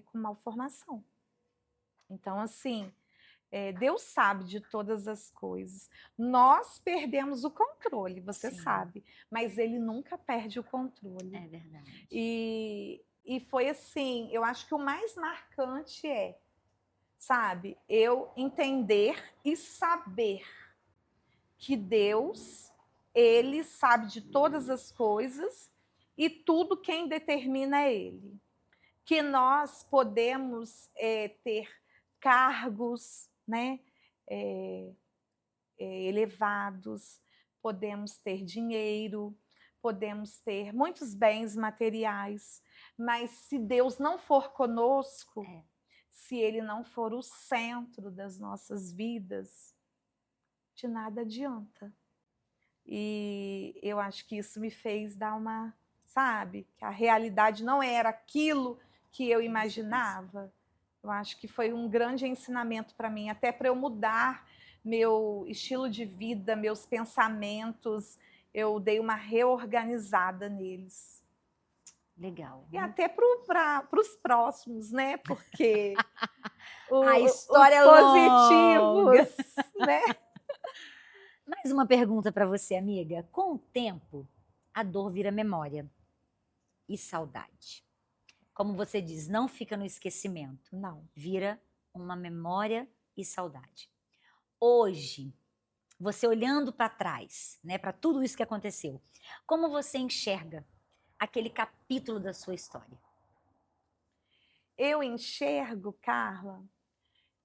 com malformação. Então, assim, Deus sabe de todas as coisas. Nós perdemos o controle, você Sim, sabe, mas Ele nunca perde o controle. é verdade. E foi assim, eu acho que o mais marcante sabe, eu entender e saber que Deus, Ele sabe de todas as coisas e tudo quem determina é Ele. Que nós podemos ter cargos, né, é, elevados, podemos ter dinheiro, podemos ter muitos bens materiais, mas se Deus não for conosco, É. se Ele não for o centro das nossas vidas, de nada adianta. E eu acho que isso me fez dar uma, sabe, que a realidade não era aquilo que eu Que você pensa. imaginava. Eu acho que foi um grande ensinamento para mim, até para eu mudar meu estilo de vida, meus pensamentos, eu dei uma reorganizada neles. Legal, E muito. até para os próximos, né? Porque A os história é positivos, longa. né? Mais uma pergunta para você, amiga. Com o tempo, a dor vira memória e saudade. Como você diz, não fica no esquecimento, Não. vira uma memória e saudade. Hoje, você olhando para trás, né, para tudo isso que aconteceu, como você enxerga aquele capítulo da sua história? Eu enxergo, Carla,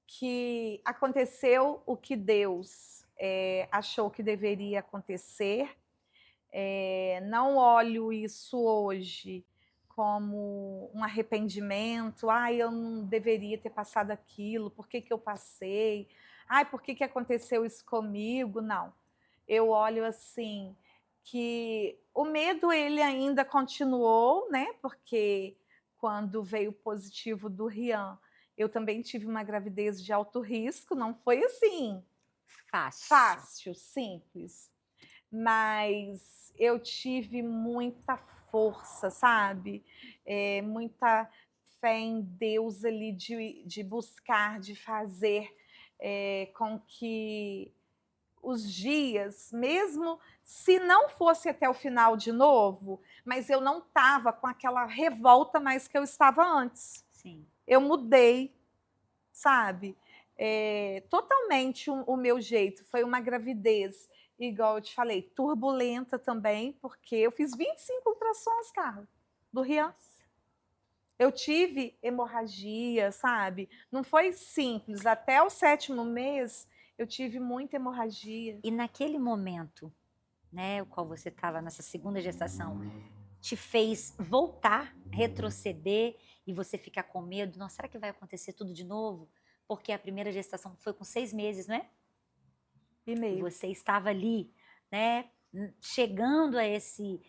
que aconteceu o que Deus achou que deveria acontecer. Não olho isso hoje como um arrependimento. Ai, eu não deveria ter passado aquilo, por que, que eu passei? Ai, por que, que aconteceu isso comigo? Não. Eu olho assim que o medo ele ainda continuou, né? Porque quando veio o positivo do Rian, eu também tive uma gravidez de alto risco, não foi assim Fácil. fácil, simples, mas eu tive muita força, sabe? Muita fé em Deus ali de buscar, de fazer com que os dias, mesmo se não fosse até o final de novo, mas eu não estava com aquela revolta mais que eu estava antes. Sim. Eu mudei, sabe? Totalmente o meu jeito. Foi uma gravidez, igual eu te falei, turbulenta também, porque eu fiz 25 ultrassons, Carla, do Rian. Nossa. Eu tive hemorragia, sabe? Não foi simples. Até o 7º mês, eu tive muita hemorragia. E naquele momento, né, o qual você estava nessa segunda gestação, te fez voltar, retroceder e você ficar com medo? Nossa, será que vai acontecer tudo de novo? Porque a primeira gestação foi com 6 meses, né? E E meio. você estava ali, né, chegando a esse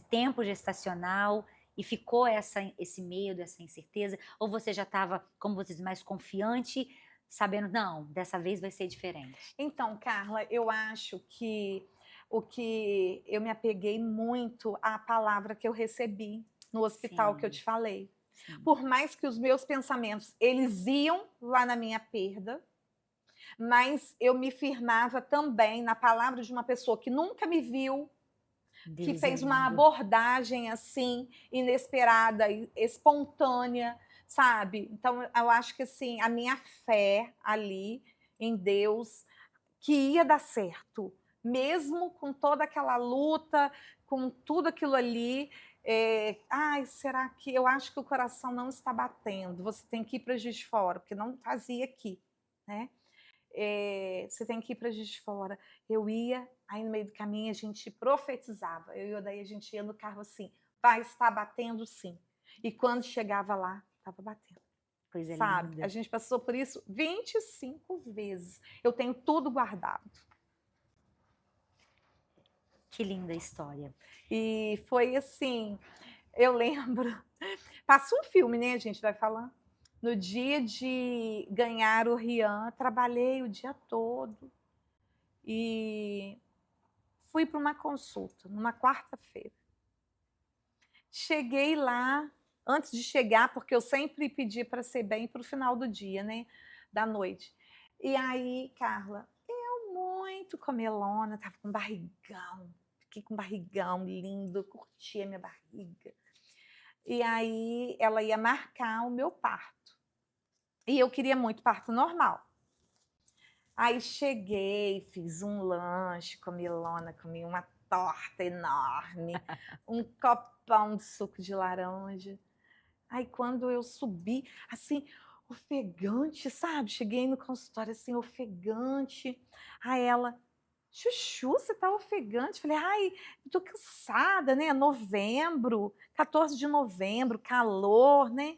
tempo gestacional e ficou esse medo, essa incerteza? Ou você já estava, como você diz, mais confiante sabendo, não, dessa vez vai ser diferente? Então, Carla, eu acho que o que eu me apeguei muito à palavra que eu recebi no hospital que eu Sim, te falei. sim. Por mais que os meus pensamentos, eles iam lá na minha perda, mas eu me firmava também na palavra de uma pessoa que nunca me viu, que Deus é fez uma lindo. abordagem assim inesperada, espontânea, sabe? Então eu acho que assim, a minha fé ali em Deus que ia dar certo, mesmo com toda aquela luta, com tudo aquilo ali. Ai, será que eu acho que o coração não está batendo? Você tem que ir para Juiz de Fora, porque não fazia aqui, né? Você tem que ir para Juiz de Fora. Eu ia, aí no meio do caminho a gente profetizava. Eu e o Daí a gente ia no carro assim, vai estar batendo sim. E quando chegava lá, estava batendo. Coisa Sabe? A linda. gente passou por isso 25 vezes. Eu tenho tudo guardado. Que linda história. E foi assim, eu lembro. Passa um filme, né? A gente vai falando. No dia de ganhar o Rian, trabalhei o dia todo e fui para uma consulta, numa quarta-feira. Cheguei lá, antes de chegar, porque eu sempre pedi para ser bem para o final do dia, né? Da noite. E aí, Carla, eu muito comelona, tava com barrigão, fiquei com barrigão lindo, curti a minha barriga. E aí ela ia marcar o meu parto. E eu queria muito parto normal. Aí cheguei, fiz um lanche, comilona, comi uma torta enorme, um copão de suco de laranja. Aí quando eu subi, assim, ofegante, sabe? Cheguei no consultório assim, ofegante. Aí ela, Chuchu, você tá ofegante? Falei, ai, eu tô cansada, né? Novembro, 14 de novembro, calor, né?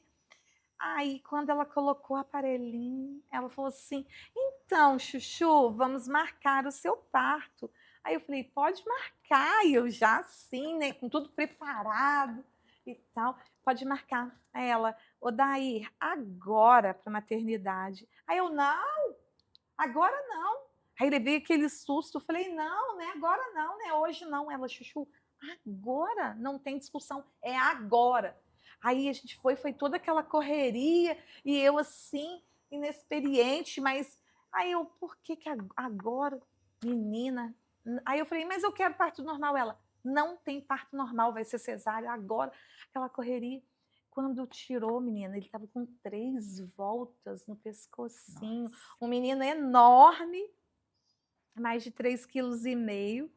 Aí, quando ela colocou o aparelhinho, ela falou assim: então, Chuchu, vamos marcar o seu parto. Aí eu falei: pode marcar. E eu já assim, né, com tudo preparado e tal, pode marcar. Aí ela: Odair, agora para maternidade. Aí eu: não, agora não. Aí levei aquele susto, falei: não, né, agora não, né, hoje não. Ela: Chuchu, agora não tem discussão, é agora. Aí a gente foi toda aquela correria, e eu assim, inexperiente, mas aí eu, por que que agora, menina? Aí eu falei, mas eu quero parto normal. Ela, não tem parto normal, vai ser cesárea agora. Aquela correria. Quando tirou, menina, ele estava com 3 voltas no pescocinho. Nossa. Um menino enorme, mais de 3,5 kg,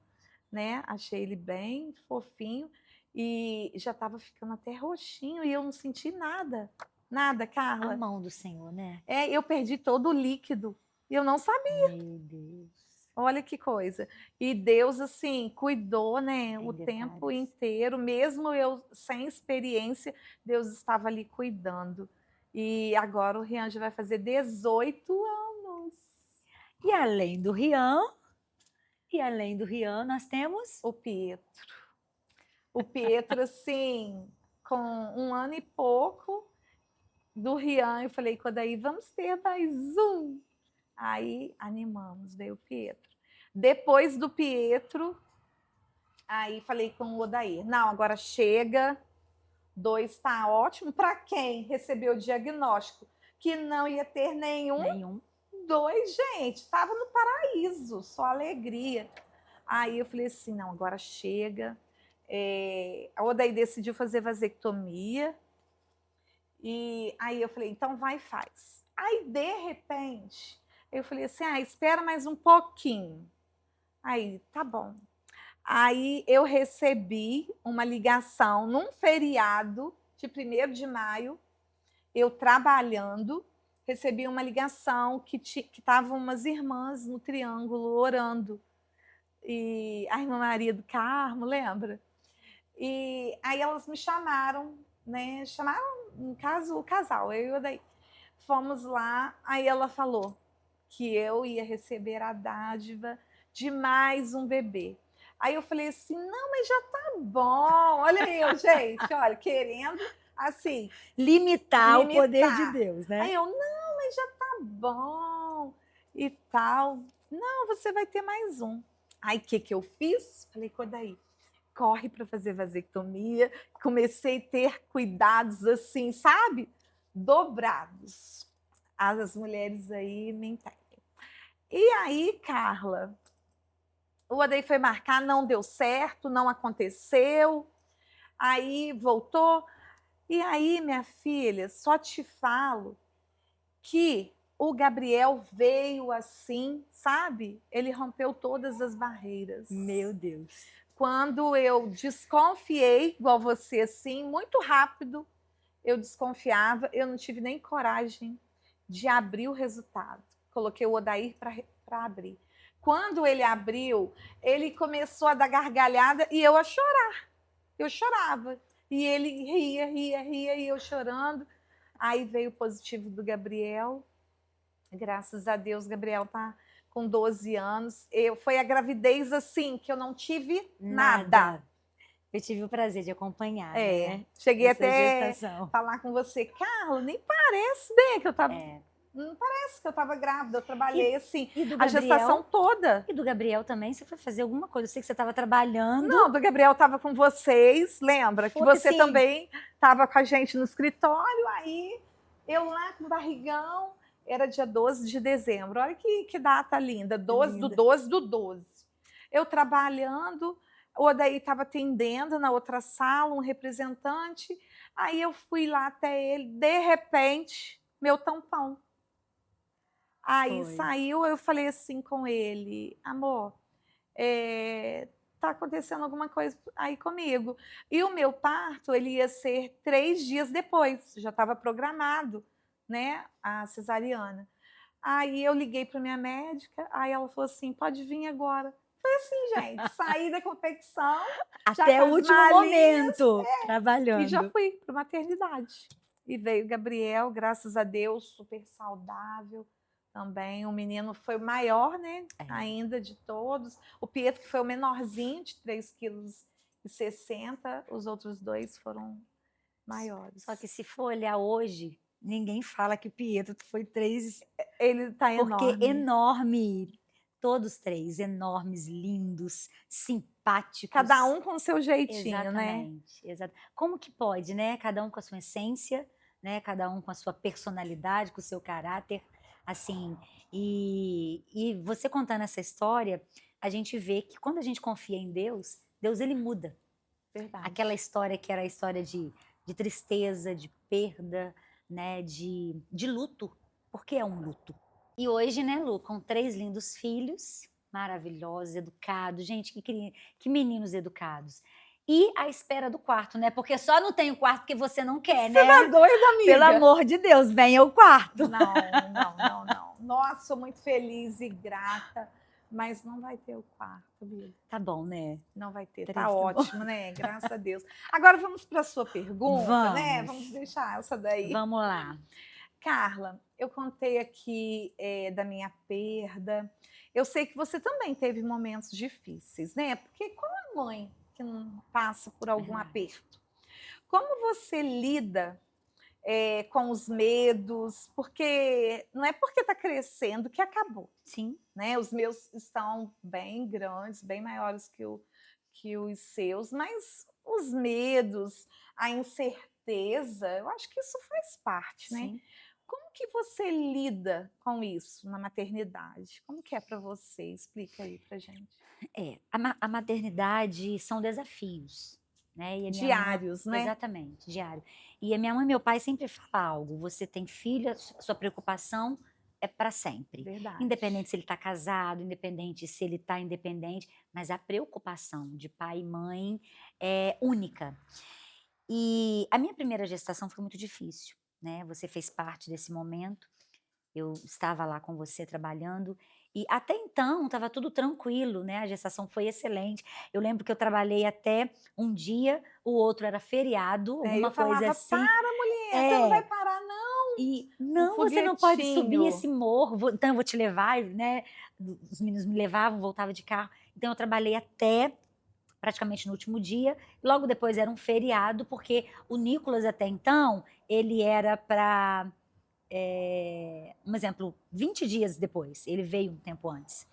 né? Achei ele bem fofinho e já estava ficando até roxinho e eu não senti nada. Nada, A Carla. mão do Senhor, né? Eu perdi todo o líquido e eu não sabia. Meu Deus. Olha que coisa. E Deus, assim, cuidou, né, Em o tempo detalhes. inteiro, mesmo eu sem experiência, Deus estava ali cuidando. E agora o Rian já vai fazer 18 anos. E além do Rian, nós temos O Pietro. O Pietro, assim, com 1 ano e pouco do Rian, eu falei com a Daí, vamos ter mais um. Aí animamos, veio o Pietro. Depois do Pietro, aí falei com o Odair, não, agora chega, 2 está ótimo. Para quem recebeu o diagnóstico que não ia ter nenhum, nenhum. 2, gente, estava no paraíso, só alegria. Aí eu falei assim, não, agora chega. A Odair decidiu fazer vasectomia. E aí eu falei, então vai e faz. Aí, de repente, eu falei assim, espera mais um pouquinho. Aí, tá bom. Aí eu recebi uma ligação num feriado de 1º de maio, eu trabalhando, recebi uma ligação que estavam umas irmãs no Triângulo orando. E a irmã Maria do Carmo, lembra? E aí elas me chamaram, né? Chamaram, no caso, o casal, eu e o Daí. Fomos lá, aí ela falou que eu ia receber a dádiva de mais um bebê. Aí eu falei assim, não, mas já tá bom. Olha eu, gente, olha, querendo, assim, Limitar o poder de limitar. Deus, né? Aí eu, não, mas já tá bom. e tal. Não, você vai ter mais um. Aí, o que que eu fiz? Falei, Kodaí, corre para fazer vasectomia. Comecei a ter cuidados assim, sabe? Dobrados. As mulheres aí me entendem. E aí, Carla, o Odaí foi marcar, não deu certo, não aconteceu. Aí voltou. E aí, minha filha, só te falo que o Gabriel veio assim, sabe? Ele rompeu todas as barreiras. Meu Deus. Quando eu desconfiei, igual você, assim, muito rápido, eu desconfiava, eu não tive nem coragem de abrir o resultado. Coloquei o Odair para abrir. Quando ele abriu, ele começou a dar gargalhada e eu a chorar. Eu chorava. E ele ria, e eu chorando. Aí veio o positivo do Gabriel. Graças a Deus, Gabriel tá com 12 anos. Foi a gravidez assim, que eu não tive nada. Eu tive o prazer de acompanhar, né? Cheguei Essa até gestação. falar com você, Carla, nem parece, né, que eu tava. Não parece que eu estava grávida, eu trabalhei assim, a gestação toda. E do Gabriel também, você foi fazer alguma coisa? Eu sei que você estava trabalhando. Não, do Gabriel estava com vocês, lembra? Que você sim. também estava com a gente no escritório, aí eu lá com o barrigão, era dia 12 de dezembro, olha que data linda, 12 do 12 do 12. Eu trabalhando, o Odaí estava atendendo na outra sala, um representante, aí eu fui lá até ele, de repente, meu tampão. Aí saiu, eu falei assim com ele, amor, tá acontecendo alguma coisa aí comigo. E o meu parto, ele ia ser 3 dias depois, já estava programado, né, a cesariana. Aí eu liguei para minha médica, aí ela falou assim, pode vir agora. Foi assim, gente, saí da competição. Até o último momento, trabalhando. E já fui para maternidade. E veio o Gabriel, graças a Deus, super saudável também. O menino foi o maior, né? Ainda de todos. O Pietro, que foi o menorzinho, de 3,60 kg. Os outros dois foram maiores. Só que se for olhar hoje, ninguém fala que o Pietro foi 3. Ele tá enorme. Porque enorme. Todos 3, enormes, lindos, simpáticos. Cada um com o seu jeitinho, exatamente, né? Como que pode, né? Cada um com a sua essência, né? Cada um com a sua personalidade, com o seu caráter, assim. E você contando essa história, a gente vê que quando a gente confia em Deus, Deus ele muda. Verdade. Aquela história que era a história de tristeza, de perda, né? De luto. Por que é um luto? E hoje, né, Lu, com 3 lindos filhos, maravilhosos, educados, gente, que meninos educados. E à espera do quarto, né? Porque só não tem o quarto porque você não quer, né? Você tá doida, amiga? Pelo amor de Deus, venha o quarto. Não. Nossa, sou muito feliz e grata, mas não vai ter o quarto, amiga. Tá bom, né? Não vai ter, tá ótimo, né? Graças a Deus. Agora vamos para a sua pergunta, né? Vamos deixar essa daí. Vamos lá. Carla, eu contei aqui da minha perda. Eu sei que você também teve momentos difíceis, né? Porque como a mãe que não passa por algum aperto, como você lida com os medos? Porque não é porque está crescendo que acabou. Sim. Né? Os meus estão bem grandes, bem maiores que os seus, mas os medos, a incerteza, eu acho que isso faz parte, né? Sim. Como que você lida com isso na maternidade? Como que é para você? Explica aí pra gente. A maternidade são desafios, né? E diários, né? Exatamente, diário. E a minha mãe e meu pai sempre falam algo, você tem filha, sua preocupação é para sempre. Verdade. Independente se ele está casado, independente se ele está independente, mas a preocupação de pai e mãe é única. E a minha primeira gestação foi muito difícil, né? Você fez parte desse momento, eu estava lá com você trabalhando, e até então estava tudo tranquilo, né? A gestação foi excelente. Eu lembro que eu trabalhei até um dia, o outro era feriado, alguma coisa assim. Para, mulher, você não vai parar, não. E não, você não pode subir esse morro, então eu vou te levar, né? Os meninos me levavam, voltava de carro. Então eu trabalhei até praticamente no último dia. Logo depois era um feriado, porque o Nicolas até então, ele era para um exemplo, 20 dias depois, ele veio um tempo antes.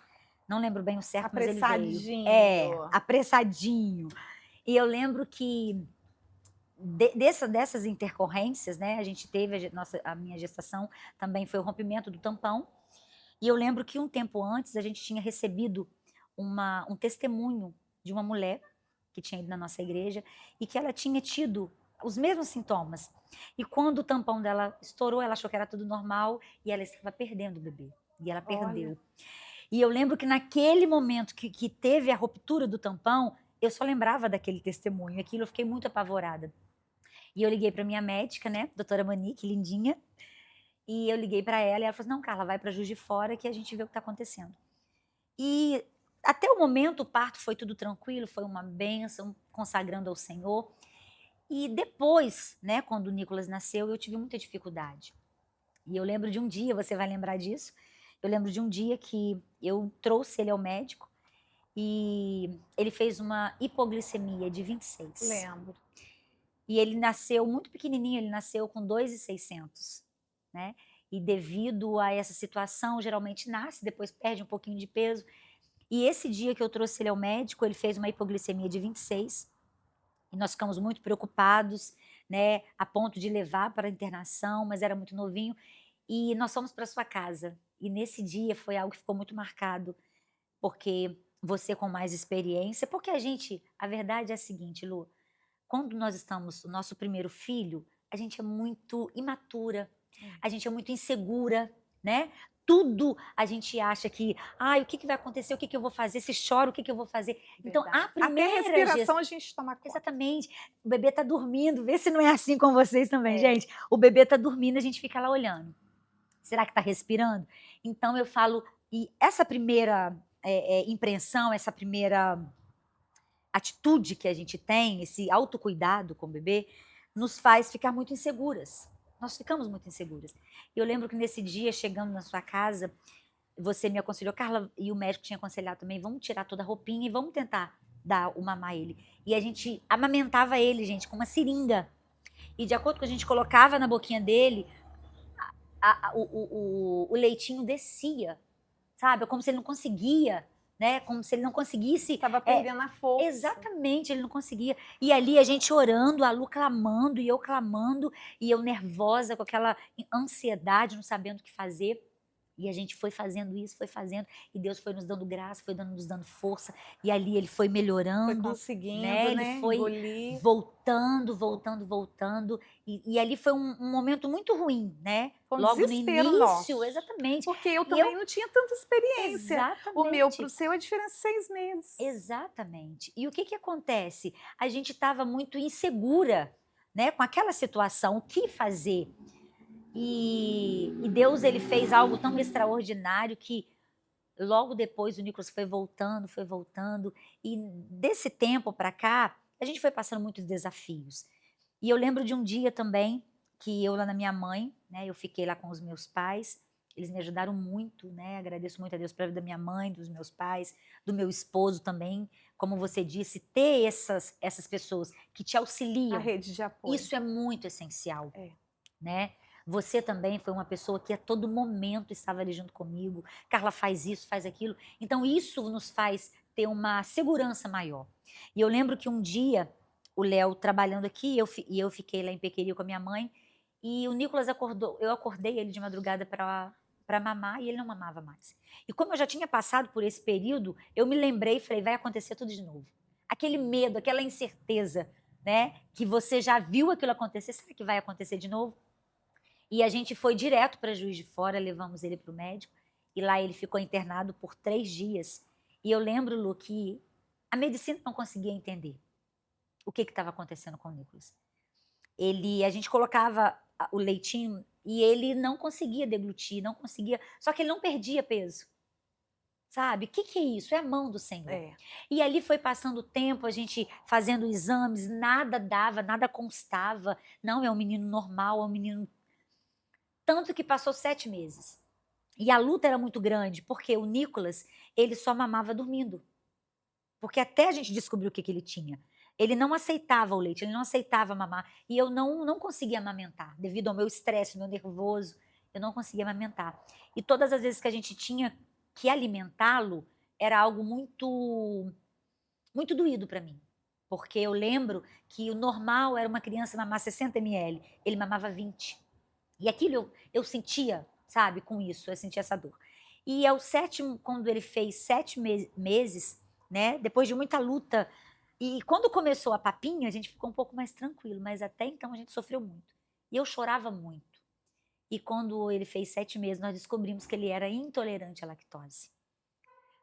Não lembro bem o certo, mas ele veio. Apressadinho. Apressadinho. E eu lembro que dessas intercorrências, né, a gente teve, a minha gestação também foi o rompimento do tampão, e eu lembro que um tempo antes a gente tinha recebido um testemunho de uma mulher que tinha ido na nossa igreja e que ela tinha tido os mesmos sintomas. E quando o tampão dela estourou, ela achou que era tudo normal e ela estava perdendo o bebê. E ela perdeu. Olha. E eu lembro que naquele momento que teve a ruptura do tampão, eu só lembrava daquele testemunho. Aquilo eu fiquei muito apavorada. E eu liguei para minha médica, né, doutora Monique, lindinha, e eu liguei para ela e ela falou assim, não, Carla, vai para Juiz de Fora que a gente vê o que está acontecendo. E até o momento o parto foi tudo tranquilo, foi uma bênção, consagrando ao Senhor. E depois, né, quando o Nicolas nasceu, eu tive muita dificuldade. E eu lembro de um dia, você vai lembrar disso, eu lembro de um dia que eu trouxe ele ao médico e ele fez uma hipoglicemia de 26. Lembro. E ele nasceu muito pequenininho, ele nasceu com 2,600, né? E devido a essa situação, geralmente nasce, depois perde um pouquinho de peso. E esse dia que eu trouxe ele ao médico, ele fez uma hipoglicemia de 26. E nós ficamos muito preocupados, né? A ponto de levar para a internação, mas era muito novinho. E nós fomos para sua casa. E nesse dia foi algo que ficou muito marcado, porque você com mais experiência, porque a verdade é a seguinte, Lu, quando nós estamos, o nosso primeiro filho, a gente é muito imatura, a gente é muito insegura, né? Tudo a gente acha que, o que vai acontecer, o que eu vou fazer, se chora, o que eu vou fazer. Então, a primeira Até respiração a gente toma conta. Exatamente. O bebê tá dormindo, vê se não é assim com vocês também, É. gente. O bebê tá dormindo, a gente fica lá olhando. Será que tá respirando? Então, eu falo, e essa primeira impressão, essa primeira atitude que a gente tem, esse autocuidado com o bebê, nos faz ficar muito inseguras. Nós ficamos muito inseguras. Eu lembro que nesse dia, chegando na sua casa, você me aconselhou, Carla, e o médico tinha aconselhado também, vamos tirar toda a roupinha e vamos tentar dar o mamar a ele. E a gente amamentava ele, gente, com uma seringa. E de acordo com a gente colocava na boquinha dele, o leitinho descia, sabe? Como se ele não conseguia, né? Como se ele não conseguisse. Estava perdendo a força. Exatamente, ele não conseguia. E ali a gente orando, a Lu clamando, e eu nervosa, com aquela ansiedade, não sabendo o que fazer. E a gente foi fazendo isso, e Deus foi nos dando graça, foi nos dando força, e ali ele foi melhorando. Foi conseguindo, né? Ele foi engolir. voltando, e ali foi um momento muito ruim, né? Foi um Logo no desespero início, nosso. exatamente. Porque eu também não tinha tanta experiência. Exatamente. O meu para o seu, a diferença é 6 meses. Exatamente. E o que acontece? A gente estava muito insegura, né? Com aquela situação, o que fazer? E Deus, ele fez algo tão extraordinário que logo depois o Nicolas foi voltando, e desse tempo para cá, a gente foi passando muitos desafios. E eu lembro de um dia também, que eu lá na minha mãe, né, eu fiquei lá com os meus pais, eles me ajudaram muito, né, agradeço muito a Deus pela vida da minha mãe, dos meus pais, do meu esposo também, como você disse, ter essas pessoas que te auxiliam. A rede de apoio. Isso é muito essencial, né? Você também foi uma pessoa que a todo momento estava ali junto comigo. Carla, faz isso, faz aquilo. Então, isso nos faz ter uma segurança maior. E eu lembro que um dia, o Léo trabalhando aqui, e eu fiquei lá em Pequeri com a minha mãe, e o Nicolas acordou, eu acordei ele de madrugada para mamar, e ele não mamava mais. E como eu já tinha passado por esse período, eu me lembrei e falei, vai acontecer tudo de novo. Aquele medo, aquela incerteza, né? Que você já viu aquilo acontecer, será que vai acontecer de novo? E a gente foi direto para Juiz de Fora, levamos ele para o médico, e lá ele ficou internado por 3 dias. E eu lembro, Lu, que a medicina não conseguia entender o que estava acontecendo com o Nicolas. A gente colocava o leitinho e ele não conseguia deglutir, não conseguia, só que ele não perdia peso. Sabe? O que é isso? É a mão do Senhor. E ali foi passando o tempo, a gente fazendo exames, nada dava, nada constava. Não, é um menino normal, é um menino... Tanto que passou 7 meses. E a luta era muito grande, porque o Nicolas, ele só mamava dormindo. Porque até a gente descobriu o que ele tinha. Ele não aceitava o leite, ele não aceitava mamar. E eu não conseguia amamentar, devido ao meu estresse, meu nervoso. eu não conseguia amamentar. E todas as vezes que a gente tinha que alimentá-lo, era algo muito, muito doído para mim. Porque eu lembro que o normal era uma criança mamar 60 ml, ele mamava 20. E aquilo eu sentia, sabe, com isso, eu sentia essa dor. E ao sétimo, quando ele fez 7 meses, né, depois de muita luta, e quando começou a papinha, a gente ficou um pouco mais tranquilo, mas até então a gente sofreu muito. E eu chorava muito. E quando ele fez 7 meses, nós descobrimos que ele era intolerante à lactose.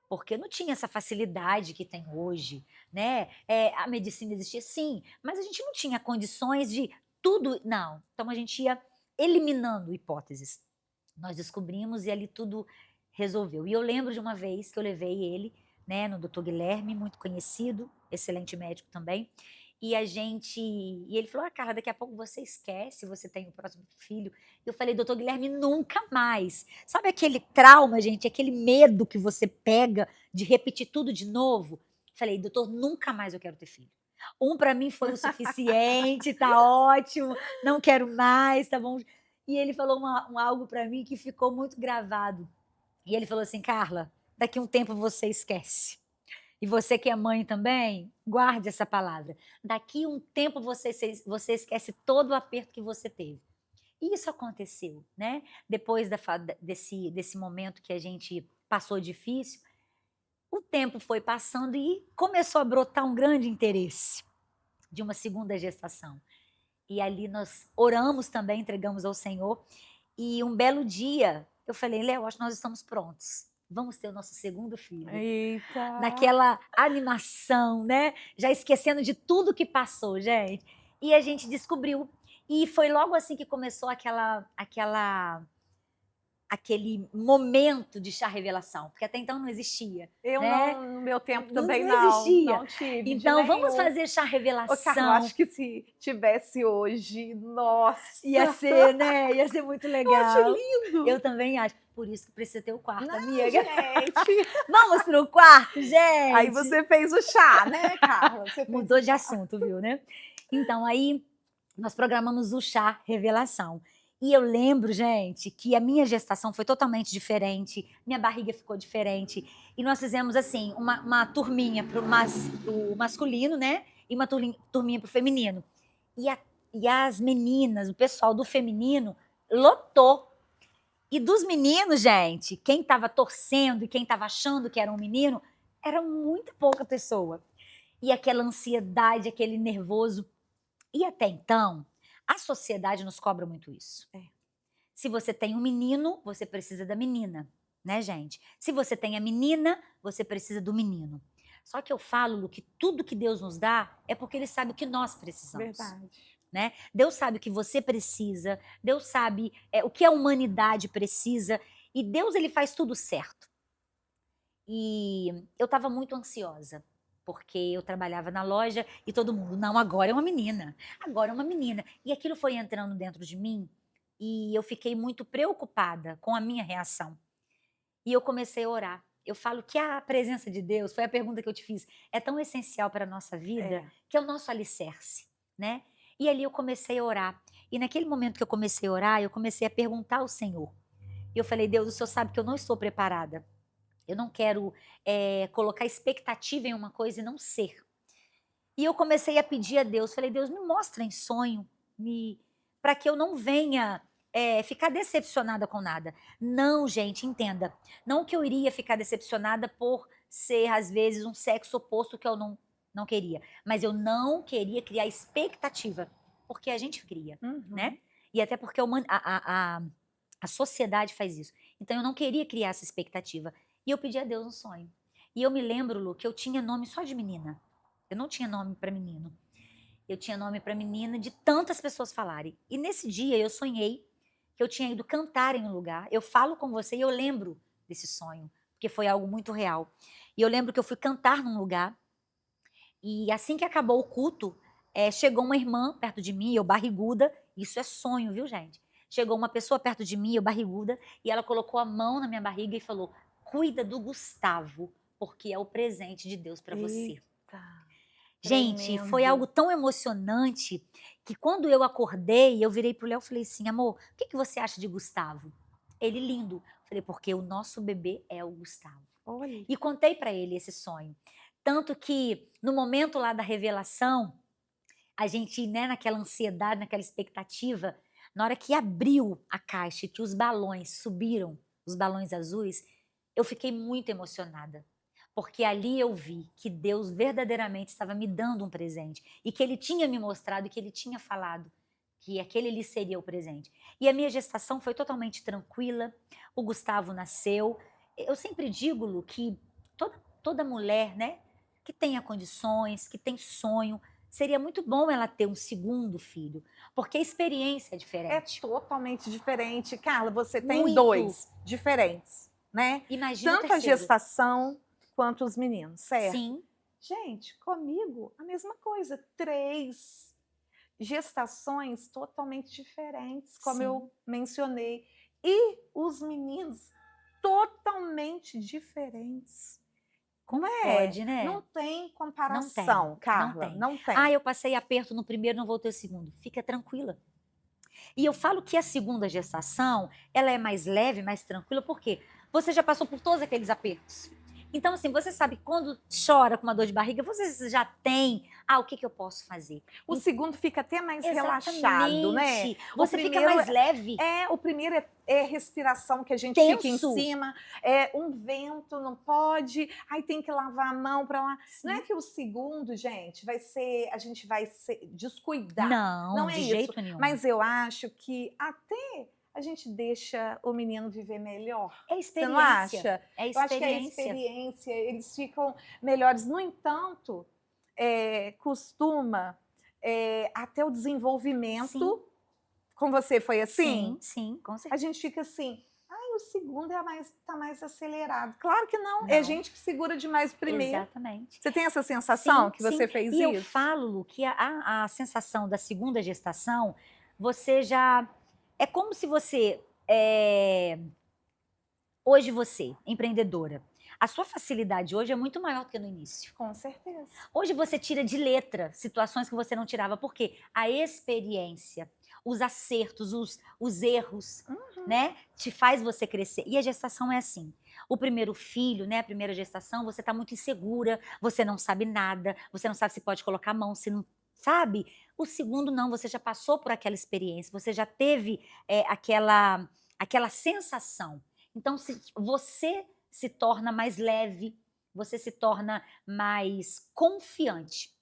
Porque não tinha essa facilidade que tem hoje, né? A medicina existia sim, mas a gente não tinha condições de tudo, não. Então a gente ia eliminando hipóteses. Nós descobrimos e ali tudo resolveu. E eu lembro de uma vez que eu levei ele, né, no Dr. Guilherme, muito conhecido, excelente médico também. E ele falou: Carla, daqui a pouco você esquece, você tem o próximo filho. Eu falei: doutor Guilherme, nunca mais. Sabe aquele trauma, gente, aquele medo que você pega de repetir tudo de novo? Falei: doutor, nunca mais eu quero ter filho. Um para mim foi o suficiente, tá ótimo, não quero mais, tá bom. E ele falou algo para mim que ficou muito gravado. E ele falou assim: Carla, daqui a um tempo você esquece. E você que é mãe também, guarde essa palavra. Daqui a um tempo você esquece todo o aperto que você teve. E isso aconteceu, né? Depois desse momento que a gente passou difícil, o tempo foi passando e começou a brotar um grande interesse de uma segunda gestação. E ali nós oramos também, entregamos ao Senhor. E um belo dia, eu falei: Léo, acho que nós estamos prontos. Vamos ter o nosso segundo filho. Eita! Naquela animação, né? Já esquecendo de tudo que passou, gente. E a gente descobriu. E foi logo assim que começou aquele momento de chá revelação, porque até então não existia, Eu né? não, no meu tempo Não, também não não, existia. não tive de Então, vamos nenhum. fazer chá Ô, Carla, revelação. acho que se tivesse hoje, nossa, Ia ser, né? Ia ser muito eu acho legal. lindo. Eu também acho. Por isso que precisa ter o quarto, Não, amiga. gente. Vamos pro quarto, gente. Aí você fez o chá, né, Carla? Você fez Mudou o de chá. assunto, viu, né? Então, aí nós programamos o chá revelação. E eu lembro, gente, que a minha gestação foi totalmente diferente, minha barriga ficou diferente. E nós fizemos, assim, uma turminha pro masculino, né? E uma turminha pro feminino. E, e as meninas, o pessoal do feminino, lotou. E dos meninos, gente, quem estava torcendo e quem estava achando que era um menino, era muito pouca pessoa. E aquela ansiedade, aquele nervoso. E até então, a sociedade nos cobra muito isso. Se você tem um menino, você precisa da menina, né, gente? Se você tem a menina, você precisa do menino. Só que eu falo, Lu, que tudo que Deus nos dá é porque Ele sabe o que nós precisamos. Verdade. Né? Deus sabe o que você precisa, Deus sabe o que a humanidade precisa, e Deus ele faz tudo certo. E eu estava muito ansiosa, porque eu trabalhava na loja e todo mundo, não, agora é uma menina, agora é uma menina. E aquilo foi entrando dentro de mim e eu fiquei muito preocupada com a minha reação. E eu comecei a orar. Eu falo que a presença de Deus, foi a pergunta que eu te fiz, é tão essencial para a nossa vida, que é o nosso alicerce, né? E ali eu comecei a orar. E naquele momento que eu comecei a orar, eu comecei a perguntar ao Senhor. E eu falei: Deus, o Senhor sabe que eu não estou preparada. Eu não quero colocar expectativa em uma coisa e não ser. E eu comecei a pedir a Deus, falei: Deus, me mostra em sonho, para que eu não venha ficar decepcionada com nada. Não, gente, entenda. Não que eu iria ficar decepcionada por ser, às vezes, um sexo oposto que eu não queria. Mas eu não queria criar expectativa, porque a gente cria, né? E até porque a sociedade faz isso. Então eu não queria criar essa expectativa. E eu pedi a Deus um sonho. E eu me lembro, Lu, que eu tinha nome só de menina. Eu não tinha nome para menino. Eu tinha nome para menina de tantas pessoas falarem. E nesse dia eu sonhei que eu tinha ido cantar em um lugar. Eu falo com você e eu lembro desse sonho, porque foi algo muito real. E eu lembro que eu fui cantar num lugar e assim que acabou o culto, chegou uma irmã perto de mim, eu barriguda. Isso é sonho, viu, gente? Chegou uma pessoa perto de mim, eu barriguda, e ela colocou a mão na minha barriga e falou: cuida do Gustavo, porque é o presente de Deus para você. Eita, Gente, foi tremendo. algo tão emocionante que quando eu acordei, eu virei pro Léo e falei assim: amor, o que você acha de Gustavo? Ele lindo. Falei, porque o nosso bebê é o Gustavo. Olha. E contei para ele esse sonho. Tanto que no momento lá da revelação, a gente, né, naquela ansiedade, naquela expectativa, na hora que abriu a caixa e que os balões subiram, os balões azuis, eu fiquei muito emocionada. Porque ali eu vi que Deus verdadeiramente estava me dando um presente e que Ele tinha me mostrado e que Ele tinha falado que aquele ali seria o presente. E a minha gestação foi totalmente tranquila, o Gustavo nasceu. Eu sempre digo, Lu, que toda mulher, né, que tenha condições, que tem sonho, seria muito bom ela ter um segundo filho, porque a experiência é É diferente. totalmente diferente. Carla, você tem Muito. 2 diferentes, né? Imagina o Tanto a terceiro. gestação quanto os meninos, certo? Sim, Gente, comigo a mesma coisa. 3 gestações totalmente diferentes, como Sim. eu mencionei. E os meninos totalmente diferentes. Como Não pode, né? Não tem Não comparação, tem, Carla. não tem. Ah, eu passei aperto no primeiro, não vou ter o segundo. Fica tranquila. E eu falo que a segunda gestação, ela é mais leve, mais tranquila, porque você já passou por todos aqueles apertos. Então, assim, você sabe, quando chora com uma dor de barriga, você já tem, o que eu posso fazer? O segundo fica até mais relaxado, né? Exatamente. Você fica primeiro mais leve. o primeiro é respiração que a gente Tenso. fica em cima, é um vento, não pode, aí tem que lavar a mão para lá. Não é que o segundo, gente, a gente vai se descuidar. Não, é de isso. jeito nenhum. Mas eu acho que até a gente deixa o menino viver melhor. É Você não experiência. acha? É Eu acho que é a experiência. experiência, eles ficam melhores. No entanto, costuma até o desenvolvimento. Sim. Com você foi assim? Sim, com A certeza. gente fica assim, o segundo tá mais acelerado. Claro que não, é gente que segura demais o primeiro. Exatamente. Você tem essa sensação Sim, que você fez e isso? eu falo, Lu, que a sensação da segunda gestação, você já... É como se você... Hoje você, empreendedora, a sua facilidade hoje é muito maior do que no início. Com certeza. Hoje você tira de letra situações que você não tirava, porque a experiência, os acertos, os erros, né, te faz você crescer. E a gestação é assim. O primeiro filho, né, a primeira gestação, você tá muito insegura, você não sabe nada, você não sabe se pode colocar a mão, se não sabe. O segundo não, você já passou por aquela experiência, você já teve aquela sensação. Então, você se torna mais leve, você se torna mais confiante.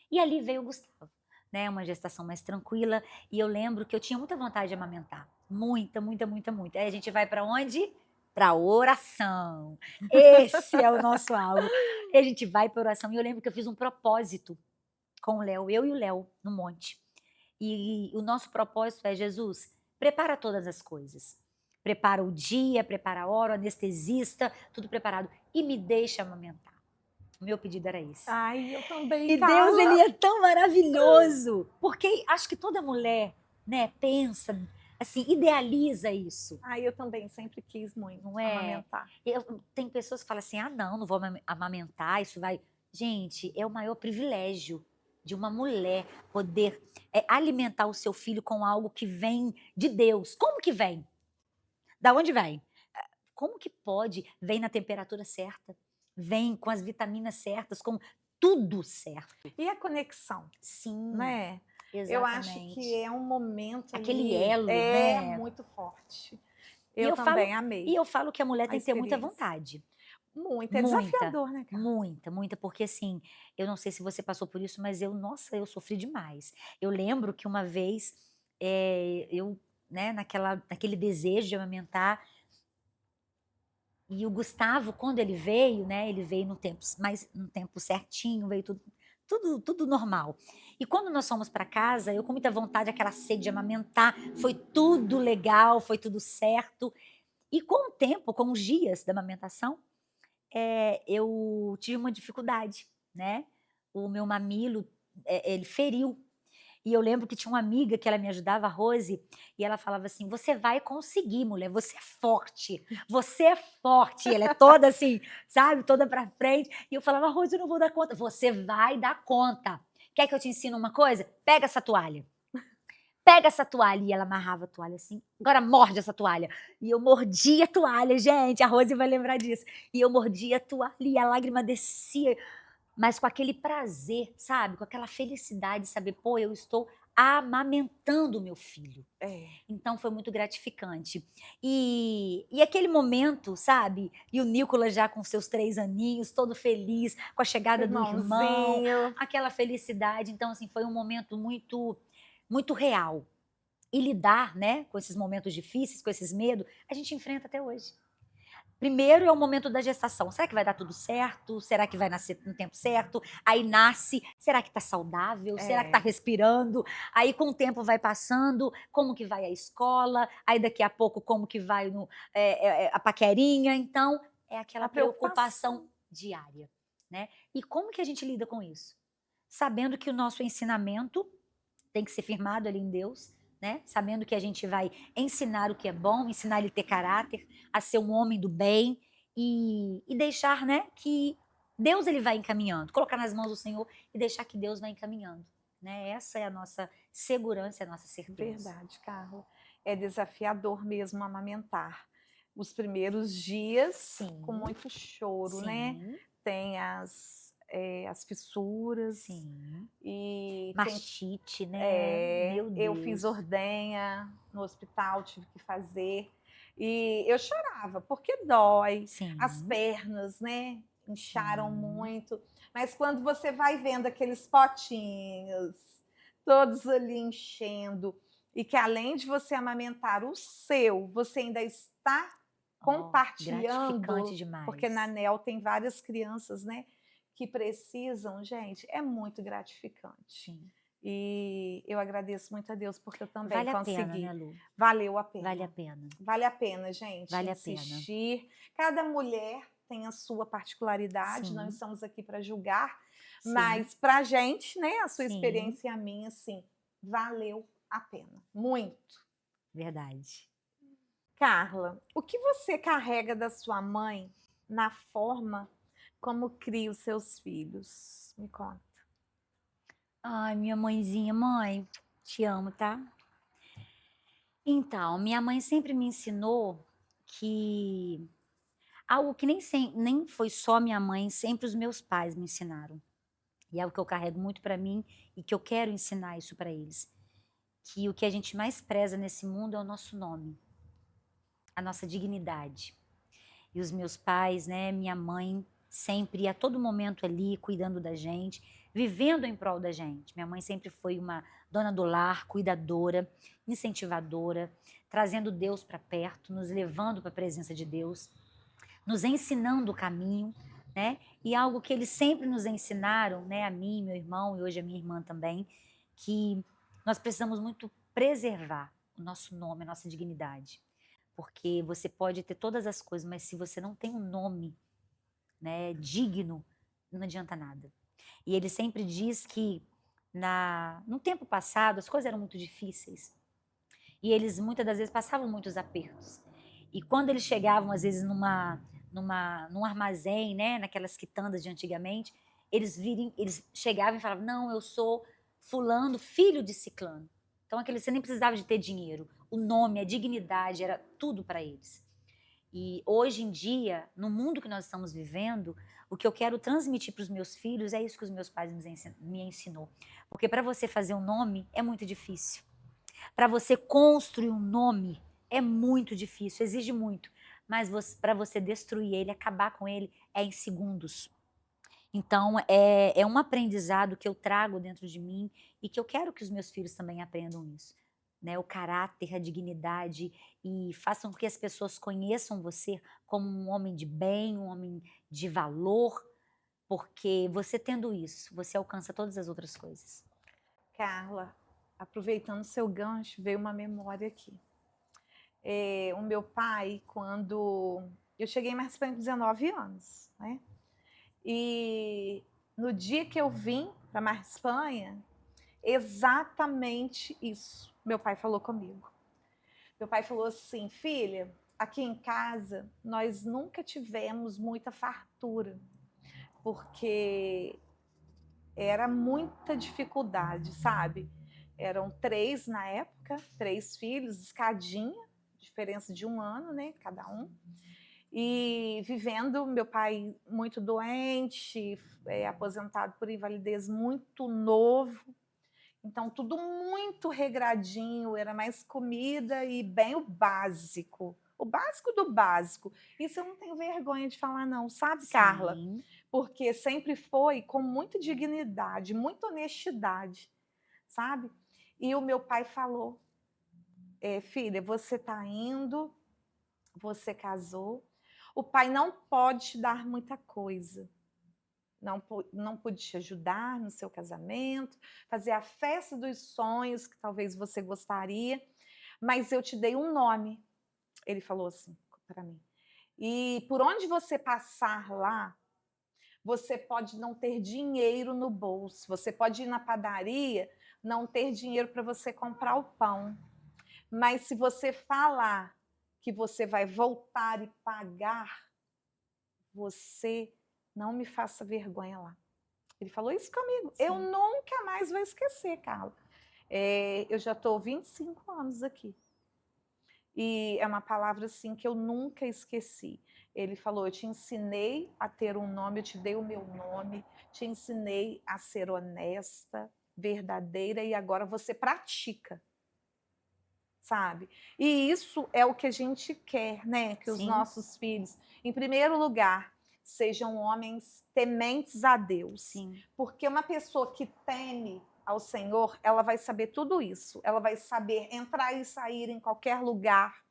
E ali veio o Gustavo, né? Uma gestação mais tranquila. E eu lembro que eu tinha muita vontade de amamentar. Muita, muita, muita, muita. Aí a gente vai para onde? Para oração. Esse é o nosso alvo. E a gente vai para oração. E eu lembro que eu fiz um propósito com o Léo, eu e o Léo, no monte. E o nosso propósito é: Jesus, prepara todas as coisas. Prepara o dia, prepara a hora, o anestesista, tudo preparado. E me deixa amamentar. O meu pedido era esse. Ai, eu também, E Carla. Deus, ele é tão maravilhoso. Porque acho que toda mulher, né, pensa, assim, idealiza isso. Ai, eu também sempre quis muito Não é? amamentar. Tem pessoas que falam assim, não vou amamentar, isso vai... Gente, é o maior privilégio de uma mulher poder alimentar o seu filho com algo que vem de Deus. Como que vem? Da onde vem? Como que pode? Vem na temperatura certa, vem com as vitaminas certas, com tudo certo. E a conexão, Sim, né? exatamente. Eu acho que é um momento aquele ali, elo, né? muito forte. E Eu também amei. E eu falo que a mulher tem que ter muita vontade. Muita, é desafiador, né, cara? Muita, porque assim, eu não sei se você passou por isso, mas eu sofri demais. Eu lembro que uma vez, eu, né, naquele desejo de amamentar, e o Gustavo, quando ele veio, né, ele veio no tempo certinho, veio tudo normal. E quando nós fomos para casa, eu com muita vontade, aquela sede de amamentar, foi tudo legal, foi tudo certo. E com o tempo, com os dias da amamentação, eu tive uma dificuldade, né? O meu mamilo, ele feriu. E eu lembro que tinha uma amiga que ela me ajudava, a Rose, e ela falava assim: você vai conseguir, mulher, você é forte, você é forte. E ela é toda assim, sabe, toda pra frente. E eu falava: Rose, eu não vou dar conta. Você vai dar conta. Quer que eu te ensine uma coisa? Pega essa toalha. pega essa toalha. E ela amarrava a toalha assim, agora morde essa toalha. E eu mordia a toalha, gente, a Rose vai lembrar disso. E eu mordia a toalha e a lágrima descia, mas com aquele prazer, sabe, com aquela felicidade de saber: "Pô, eu estou amamentando o meu filho". É. Então foi muito gratificante. E aquele momento, sabe, e o Nicolas já com seus 3 aninhos, todo feliz com a chegada do irmão, Irmãozinho. aquela felicidade. Então, assim, foi um momento muito real. E lidar, né, com esses momentos difíceis, com esses medos, a gente enfrenta até hoje. Primeiro é o momento da gestação. Será que vai dar tudo certo? Será que vai nascer no tempo certo? Aí nasce, será que está saudável? Será que está É. respirando? Aí com o tempo vai passando, como que vai a escola? Aí daqui a pouco como que vai a paquerinha? Então é aquela A preocupação preocupação. diária, né? E como que a gente lida com isso? Sabendo que o nosso ensinamento tem que ser firmado ali em Deus, né? Sabendo que a gente vai ensinar o que é bom, ensinar ele a ter caráter, a ser um homem do bem e deixar, né, que Deus ele vai encaminhando, colocar nas mãos do Senhor e deixar que Deus vai encaminhando, né? Essa é a nossa segurança, a nossa certeza. Verdade, Carla. É desafiador mesmo amamentar. Os primeiros dias com Sim, muito choro, né, sim, tem as fissuras sim. e tem Mastite, né? Meu eu fiz Deus. ordenha no hospital, tive que fazer, e eu chorava, porque dói, as Sim, pernas, né, incharam sim. muito, mas quando você vai vendo aqueles potinhos, todos ali enchendo, e que além de você amamentar o seu, você ainda está Ó, gratificante compartilhando, porque na demais. ANEL tem várias crianças, né, que precisam, gente, é muito gratificante. Sim. E eu agradeço muito a Deus porque eu também Vale a pena, né, consegui. Lu? Valeu a Vale a pena. pena. Vale a pena, gente, Vale a pena. insistir. Cada mulher tem a sua particularidade, não Sim, estamos aqui para julgar, sim, mas para a gente, né, a sua sim, experiência e a minha, sim, valeu a pena. Muito. verdade. Carla, o que você carrega da sua mãe na forma como cria os seus filhos? Me conta. Ai, minha mãezinha, mãe, te amo, tá? Então, minha mãe sempre me ensinou que algo que nem foi só minha mãe, sempre os meus pais me ensinaram. E é algo que eu carrego muito pra mim e que eu quero ensinar isso pra eles. Que o que a gente mais preza nesse mundo é o nosso nome, a nossa dignidade. E os meus pais, né, minha mãe, sempre a todo momento ali cuidando da gente, vivendo em prol da gente. Minha mãe sempre foi uma dona do lar, cuidadora, incentivadora, trazendo Deus para perto, nos levando para a presença de Deus, nos ensinando o caminho, né? E algo que eles sempre nos ensinaram, né, a mim, meu irmão e hoje a minha irmã também, que nós precisamos muito preservar o nosso nome, a nossa dignidade. Porque você pode ter todas as coisas, mas se você não tem um nome, né, digno, não adianta nada. E ele sempre diz que no tempo passado as coisas eram muito difíceis e eles muitas das vezes passavam muitos apertos. E quando eles chegavam às vezes num armazém, né, naquelas quitandas de antigamente, eles chegavam e falavam: "Não, eu sou fulano, filho de ciclano". Então aquele você nem precisava de ter dinheiro, o nome, a dignidade era tudo para eles. E hoje em dia, no mundo que nós estamos vivendo, o que eu quero transmitir para os meus filhos é isso que os meus pais me ensinou. Porque para você fazer um nome é muito difícil. Para você construir um nome é muito difícil, exige muito. Mas para você destruir ele, acabar com ele, é em segundos. Então, é um aprendizado que eu trago dentro de mim e que eu quero que os meus filhos também aprendam isso. Né? O caráter, a dignidade e façam com que as pessoas conheçam você como um homem de bem, um homem de valor, porque você tendo isso, você alcança todas as outras coisas. Carla, aproveitando seu gancho, veio uma memória aqui. O meu pai, quando eu cheguei em Espanha com 19 anos, né? E no dia que eu vim para Espanha, exatamente isso meu pai falou comigo. Meu pai falou assim: filha, aqui em casa nós nunca tivemos muita fartura, porque era muita dificuldade, sabe? eram 3 na época, 3 filhos, escadinha, diferença de 1 ano, né, cada um. E vivendo, meu pai muito doente, aposentado por invalidez muito novo, então tudo muito regradinho, era mais comida e bem o básico do básico. Isso eu não tenho vergonha de falar não, sabe, Carla? Sim, Porque sempre foi com muita dignidade, muita honestidade, sabe? E o meu pai falou: filha, você está indo, você casou, o pai não pode te dar muita coisa, não pude te ajudar no seu casamento, fazer a festa dos sonhos que talvez você gostaria, mas eu te dei um nome. Ele falou assim para mim. E por onde você passar lá, você pode não ter dinheiro no bolso, você pode ir na padaria, não ter dinheiro para você comprar o pão. Mas se você falar que você vai voltar e pagar, você não me faça vergonha lá. Ele falou isso comigo. sim. Eu nunca mais vou esquecer, Carla. Eu já estou 25 anos aqui. E é uma palavra assim que eu nunca esqueci. Ele falou: eu te ensinei a ter um nome, eu te dei o meu nome, te ensinei a ser honesta, verdadeira, e agora você pratica, sabe? E isso é o que a gente quer, né? Que os Sim. nossos filhos, em primeiro lugar, sejam homens tementes a Deus. Sim. Porque uma pessoa que teme ao Senhor, ela vai saber tudo isso. Ela vai saber entrar e sair em qualquer lugar.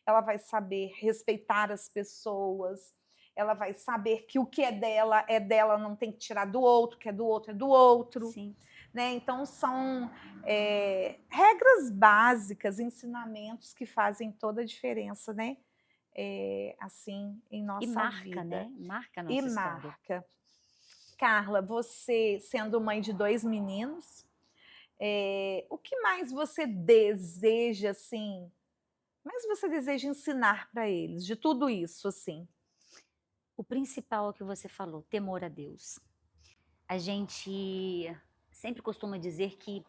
Ela vai saber respeitar as pessoas. Ela vai saber que o que é dela, não tem que tirar do outro, o que é do outro é do outro. Sim. Né? Então, são regras básicas, ensinamentos que fazem toda a diferença, né? Assim, em nossa E marca, vida. né? Marca a nossa E história. marca. Carla, você sendo mãe de 2 meninos, o que mais você deseja, assim, mais você deseja ensinar para eles, de tudo isso, assim? O principal é o que você falou, temor a Deus. A gente sempre costuma dizer que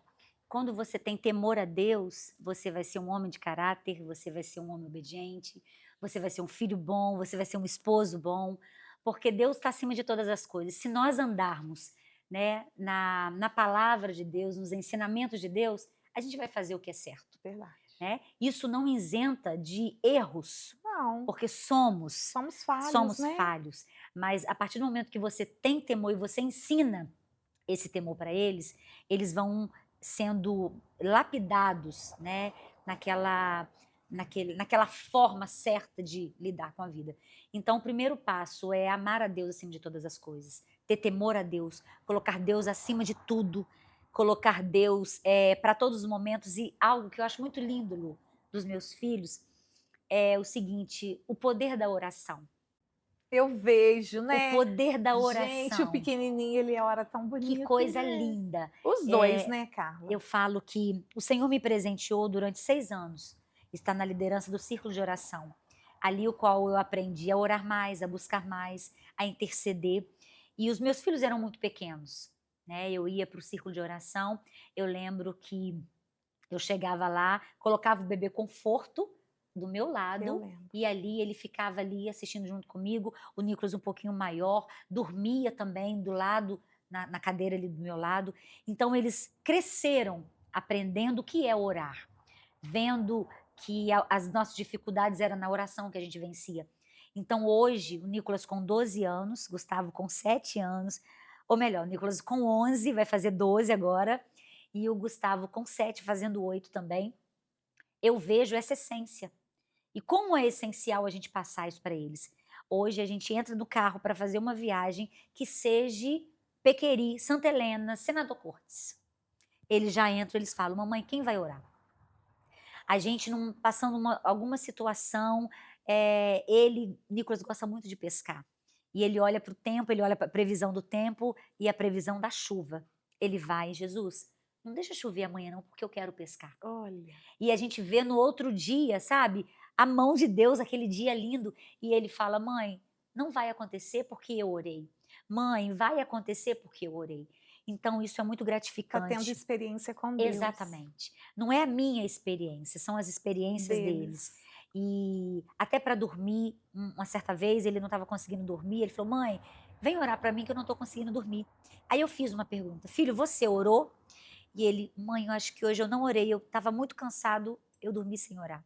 quando você tem temor a Deus, você vai ser um homem de caráter, você vai ser um homem obediente, você vai ser um filho bom, você vai ser um esposo bom, porque Deus está acima de todas as coisas. Se nós andarmos, né, na palavra de Deus, nos ensinamentos de Deus, a gente vai fazer o que é certo. Verdade. Né? Isso não isenta de erros, Não, porque somos falhos, né? falhos. Mas a partir do momento que você tem temor e você ensina esse temor para eles, eles vão sendo lapidados, né, naquela forma certa de lidar com a vida. Então, o primeiro passo é amar a Deus acima de todas as coisas, ter temor a Deus, colocar Deus acima de tudo, colocar Deus para todos os momentos. E algo que eu acho muito lindo, Lu, dos meus filhos, é o seguinte: o poder da oração. Eu vejo, O né? poder da Gente, o oração. pequenininho, ele ora tão Que bonito, coisa né? linda. Os dois, né, Carla? Eu falo que o Senhor me presenteou durante 6 anos, está na liderança do círculo de oração, ali o qual eu aprendi a orar mais, a buscar mais, a interceder. E os meus filhos eram muito pequenos, né? Eu ia para o círculo de oração, eu lembro que eu chegava lá, colocava o bebê conforto do meu Eu lado lembro. e ali ele ficava ali assistindo junto comigo, o Nicolas um pouquinho maior, dormia também do lado, na cadeira ali do meu lado. Então eles cresceram aprendendo o que é orar, vendo que as nossas dificuldades eram na oração que a gente vencia. Então hoje, o Nicolas com 12 anos, Gustavo com 7 anos, ou melhor, o Nicolas com 11, vai fazer 12 agora, e o Gustavo com 7, fazendo 8 também, eu vejo essa essência. E como é essencial a gente passar isso para eles. Hoje a gente entra no carro para fazer uma viagem que seja Pequeri, Santa Helena, Senador Cortes. Eles já entram, eles falam: mamãe, quem vai orar? A gente não passando alguma situação, Nicolas gosta muito de pescar. E ele olha para o tempo, ele olha para a previsão do tempo e a previsão da chuva. Ele vai: Jesus, não deixa chover amanhã não, porque eu quero pescar. Olha. E a gente vê no outro dia, sabe, a mão de Deus, aquele dia lindo, e ele fala: mãe, não vai acontecer porque eu orei. Mãe, vai acontecer porque eu orei. Então isso é muito Está tendo gratificante. experiência com Deus. Exatamente. Não é a minha experiência, são as experiências deles. Deles. E até para dormir, uma certa vez ele não estava conseguindo dormir, ele falou: "Mãe, vem orar para mim que eu não estou conseguindo dormir". Aí eu fiz uma pergunta: "Filho, você orou?" E ele: "Mãe, eu acho que hoje eu não orei, eu estava muito cansado, eu dormi sem orar".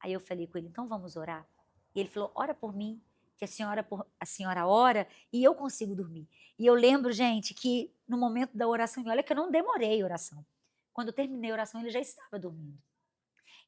Aí eu falei com ele: "Então vamos orar?" E ele falou: "Ora por mim, que a senhora ora e eu consigo dormir". E eu lembro, gente, que no momento da oração, e olha que eu não demorei a oração. Quando eu terminei a oração, ele já estava dormindo.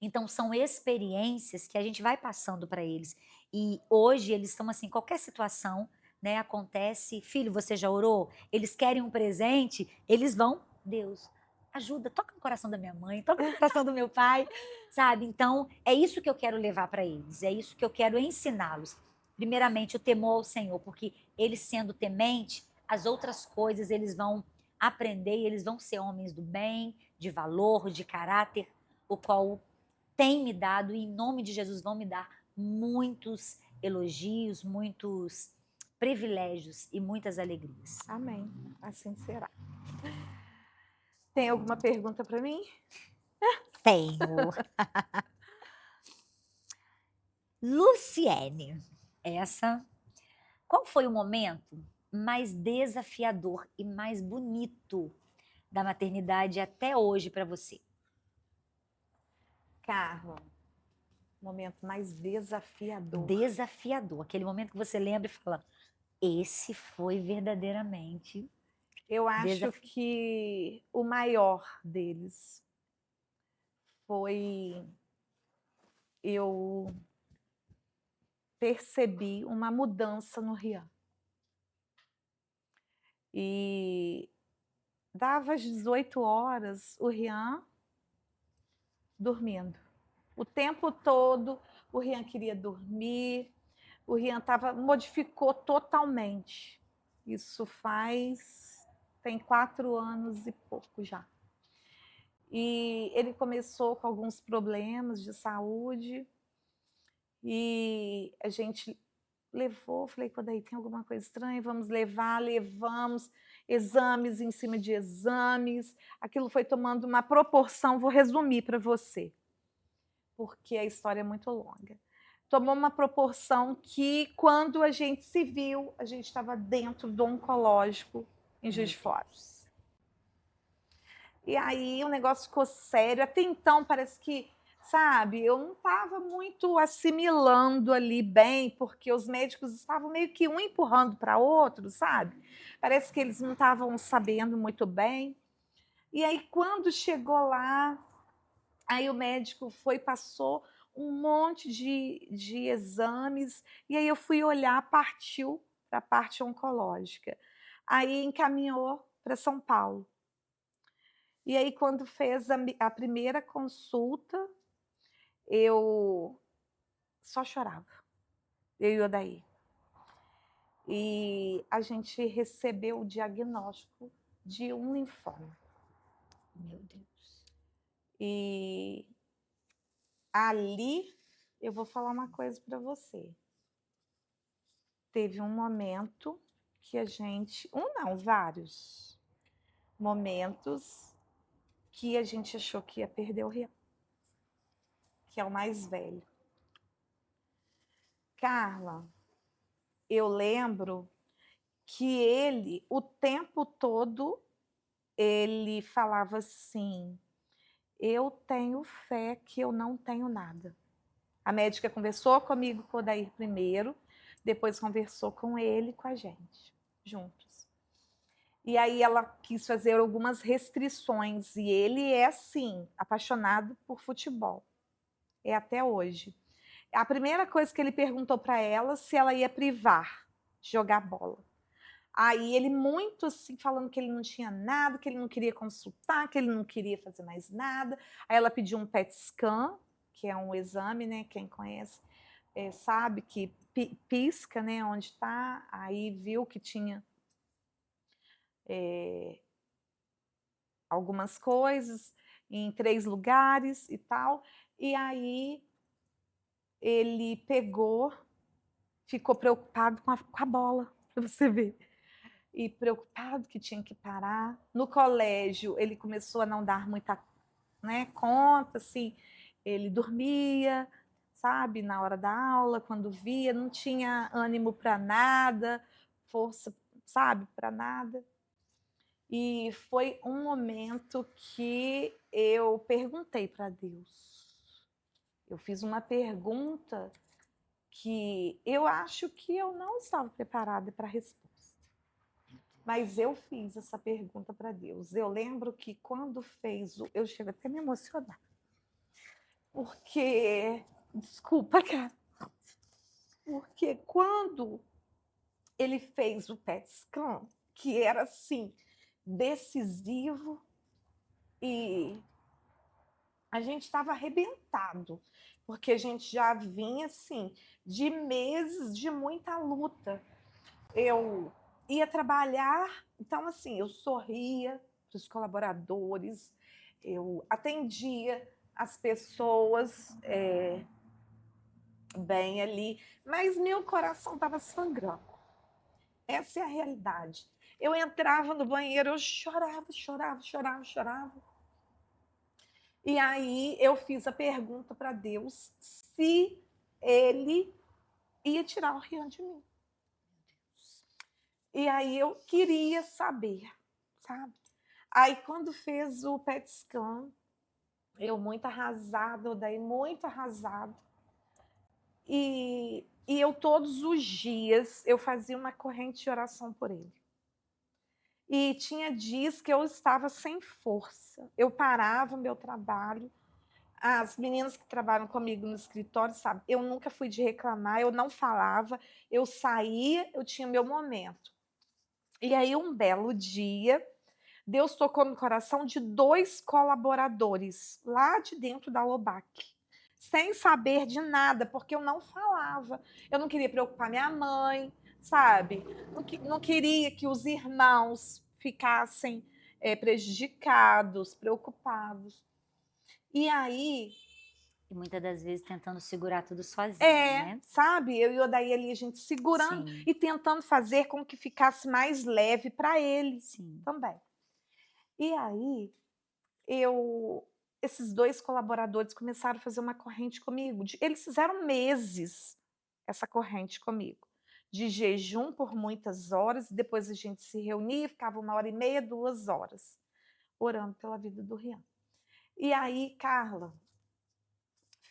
Então são experiências que a gente vai passando para eles. E hoje eles estão assim, qualquer situação, né, acontece, filho, você já orou? Eles querem um presente, eles vão, Deus, ajuda, toca no coração da minha mãe, toca no coração do meu pai, sabe? Então, é isso que eu quero levar para eles, é isso que eu quero ensiná-los. Primeiramente, o temor ao Senhor, porque eles sendo temente, as outras coisas eles vão aprender e eles vão ser homens do bem, de valor, de caráter, o qual tem me dado e em nome de Jesus vão me dar muitos elogios, muitos privilégios e muitas alegrias. Amém. Assim será. Tem alguma pergunta para mim? Tenho. Luciene, essa. Qual foi o momento mais desafiador e mais bonito da maternidade até hoje para você? Carla, momento mais desafiador. Desafiador, aquele momento que você lembra e fala: esse foi verdadeiramente Eu acho desafiador. que o maior deles foi eu percebi uma mudança no Rian. E dava às 18 horas, o Rian dormindo. O tempo todo o Rian queria dormir, o Rian modificou totalmente. Isso tem 4 anos e pouco já. E ele começou com alguns problemas de saúde e a gente levou, falei, quando aí tem alguma coisa estranha, vamos levar, levamos, exames em cima de exames, aquilo foi tomando uma proporção, vou resumir para você, porque a história é muito longa. Tomou uma proporção que, quando a gente se viu, a gente estava dentro do oncológico em Juiz de Fora. E aí o negócio ficou sério. Até então, parece que, sabe, eu não estava muito assimilando ali bem, porque os médicos estavam meio que um empurrando para outro, sabe? Parece que eles não estavam sabendo muito bem. E aí, quando chegou lá, aí o médico passou um monte de exames, e aí eu fui olhar, partiu para a parte oncológica. Aí encaminhou para São Paulo. E aí, quando fez a primeira consulta, eu só chorava, eu e o Odair. E a gente recebeu o diagnóstico de um linfoma. Meu Deus. E ali, eu vou falar uma coisa para você. Teve um momento que vários momentos que a gente achou que ia perder o Rian, que é o mais velho. Carla, eu lembro que ele, o tempo todo, ele falava assim: eu tenho fé que eu não tenho nada. A médica conversou comigo, com o Odair primeiro, depois conversou com ele e com a gente, juntos. E aí ela quis fazer algumas restrições, e ele é, assim, apaixonado por futebol. É até hoje. A primeira coisa que ele perguntou para ela, se ela ia privar de jogar bola. Aí ele muito assim, falando que ele não tinha nada, que ele não queria consultar, que ele não queria fazer mais nada. Aí ela pediu um PET scan, que é um exame, né? Quem conhece sabe que pisca, né? Onde está. Aí viu que tinha algumas coisas em 3 lugares e tal. E aí ele ficou preocupado com a bola, para você ver. e preocupado que tinha que parar. No colégio, ele começou a não dar muita, né, conta, assim, ele dormia, sabe, na hora da aula, quando via, não tinha ânimo para nada, força, sabe, para nada. E foi um momento que eu perguntei para Deus. Eu fiz uma pergunta que eu acho que eu não estava preparada para a resposta. Mas eu fiz essa pergunta para Deus. Eu lembro que quando fez o. Eu chego até a me emocionar. Porque. Desculpa, cara. Porque quando ele fez o PET scan, que era assim, decisivo, e a gente estava arrebentado, porque a gente já vinha assim, de meses de muita luta. Eu ia trabalhar, então assim, eu sorria para os colaboradores, eu atendia as pessoas bem ali, mas meu coração estava sangrando. Essa é a realidade. Eu entrava no banheiro, eu chorava, chorava, chorava, chorava. E aí eu fiz a pergunta para Deus se ele ia tirar o Rian de mim. E aí eu queria saber, sabe? Aí quando fez o PET scan, eu muito arrasada, eu dei muito arrasada. E eu todos os dias eu fazia uma corrente de oração por ele. E tinha dias que eu estava sem força. Eu parava o meu trabalho. As meninas que trabalham comigo no escritório, sabe, eu nunca fui de reclamar, eu não falava, eu saía, eu tinha meu momento. E aí, um belo dia, Deus tocou no coração de 2 colaboradores lá de dentro da Lobac, sem saber de nada, porque eu não falava. Eu não queria preocupar minha mãe, sabe? Não queria que os irmãos ficassem prejudicados, preocupados. E aí, E muitas das vezes tentando segurar tudo sozinha, né? sabe? Eu e o Odaí ali, a gente segurando Sim, e tentando fazer com que ficasse mais leve para ele sim. também. E aí, eu esses 2 colaboradores começaram a fazer uma corrente comigo. Eles fizeram meses essa corrente comigo, de jejum por muitas horas, depois a gente se reunia, ficava 1h30, 2 horas, orando pela vida do Rian. E aí, Carla,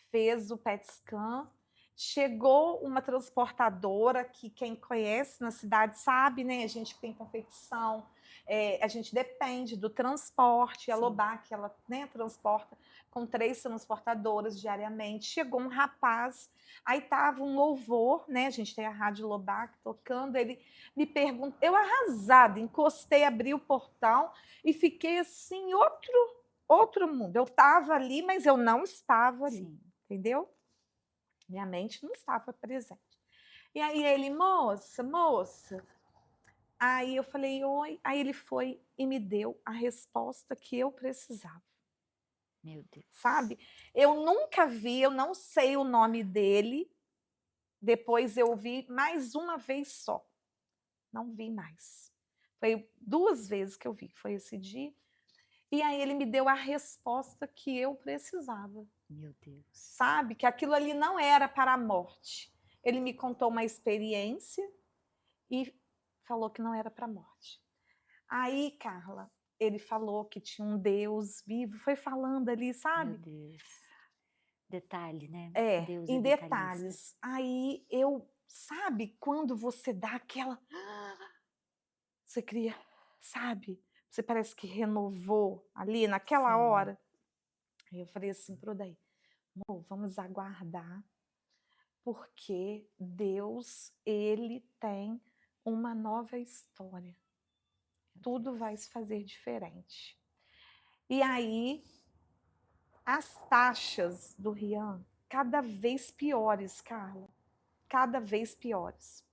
fez o PET scan, chegou uma transportadora que quem conhece na cidade sabe, né? A gente tem competição, a gente depende do transporte, a Lobac, ela, né, transporta com 3 transportadoras diariamente. Chegou um rapaz, aí tava um louvor, né? A gente tem a Rádio Lobac tocando, ele me perguntou, eu arrasada, encostei, abri o portão e fiquei assim, outro mundo. Eu estava ali, mas eu não estava ali. Sim. Entendeu? Minha mente não estava presente. E aí ele, moça. Aí eu falei, oi. Aí ele foi e me deu a resposta que eu precisava. Meu Deus. Sabe? Eu nunca vi, eu não sei o nome dele. Depois eu vi mais uma vez só. Não vi mais. Foi 2 vezes que eu vi, foi esse dia. E aí ele me deu a resposta que eu precisava. Meu Deus. Sabe? Que aquilo ali não era para a morte. Ele me contou uma experiência e falou que não era para a morte. Aí, Carla, ele falou que tinha um Deus vivo, foi falando ali, Meu sabe? Deus. Detalhe, né? Deus é Em detalhista. detalhes. Aí eu, sabe, quando você dá aquela. Você cria, sabe? Você parece que renovou ali naquela Sim. hora. Aí eu falei assim pro Daí, amor, vamos aguardar, porque Deus, ele tem uma nova história. Tudo vai se fazer diferente. E aí, as taxas do Rian, cada vez piores, Carla. Cada vez piores.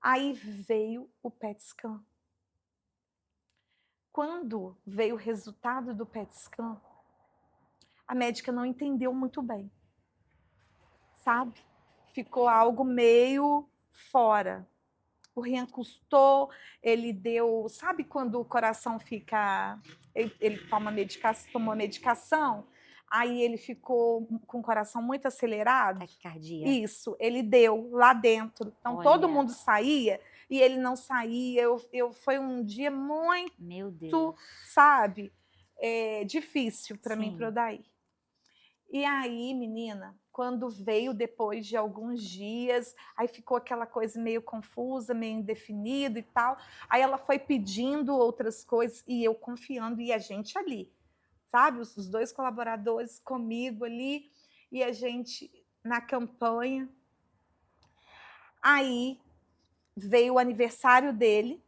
Aí veio o PET scan. Quando veio o resultado do PET scan, a médica não entendeu muito bem. Sabe? Ficou algo meio fora. O Rian custou, ele deu. Sabe quando o coração fica. Ele tomou medicação, aí ele ficou com o coração muito acelerado. Taquicardia. Isso, ele deu lá dentro. Então todo Olha. mundo saía e ele não saía. Foi um dia muito, Meu Deus. sabe, difícil para mim, Sim. para eu daí. E aí, menina, quando veio depois de alguns dias, aí ficou aquela coisa meio confusa, meio indefinida e tal. Aí ela foi pedindo outras coisas e eu confiando, e a gente ali, sabe? Os dois colaboradores comigo ali, e a gente na campanha. Aí veio o aniversário dele,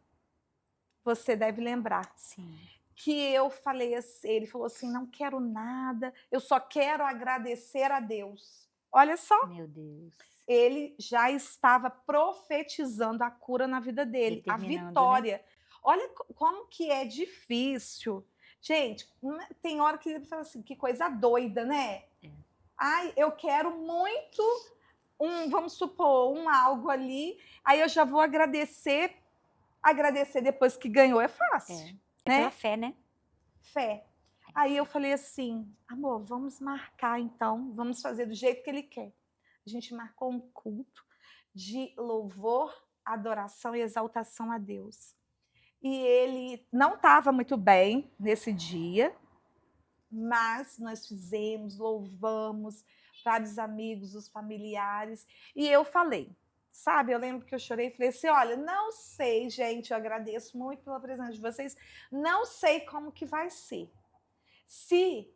você deve lembrar. Sim. Que eu falei assim, ele falou assim, não quero nada, eu só quero agradecer a Deus. Olha só. Meu Deus. Ele já estava profetizando a cura na vida dele, a vitória. Né? Olha como que é difícil. Gente, tem hora que ele fala assim, que coisa doida, né? É. Ai, eu quero muito vamos supor, algo ali, aí eu já vou agradecer depois que ganhou é fácil. Né? Pela fé, né? Fé. Aí eu falei assim, amor, vamos marcar então, vamos fazer do jeito que ele quer. A gente marcou um culto de louvor, adoração e exaltação a Deus. E ele não estava muito bem nesse dia, mas nós fizemos, louvamos, vários amigos, os familiares, e eu falei, sabe, eu lembro que eu chorei e falei assim, olha, não sei, gente, eu agradeço muito pela presença de vocês, não sei como que vai ser. Se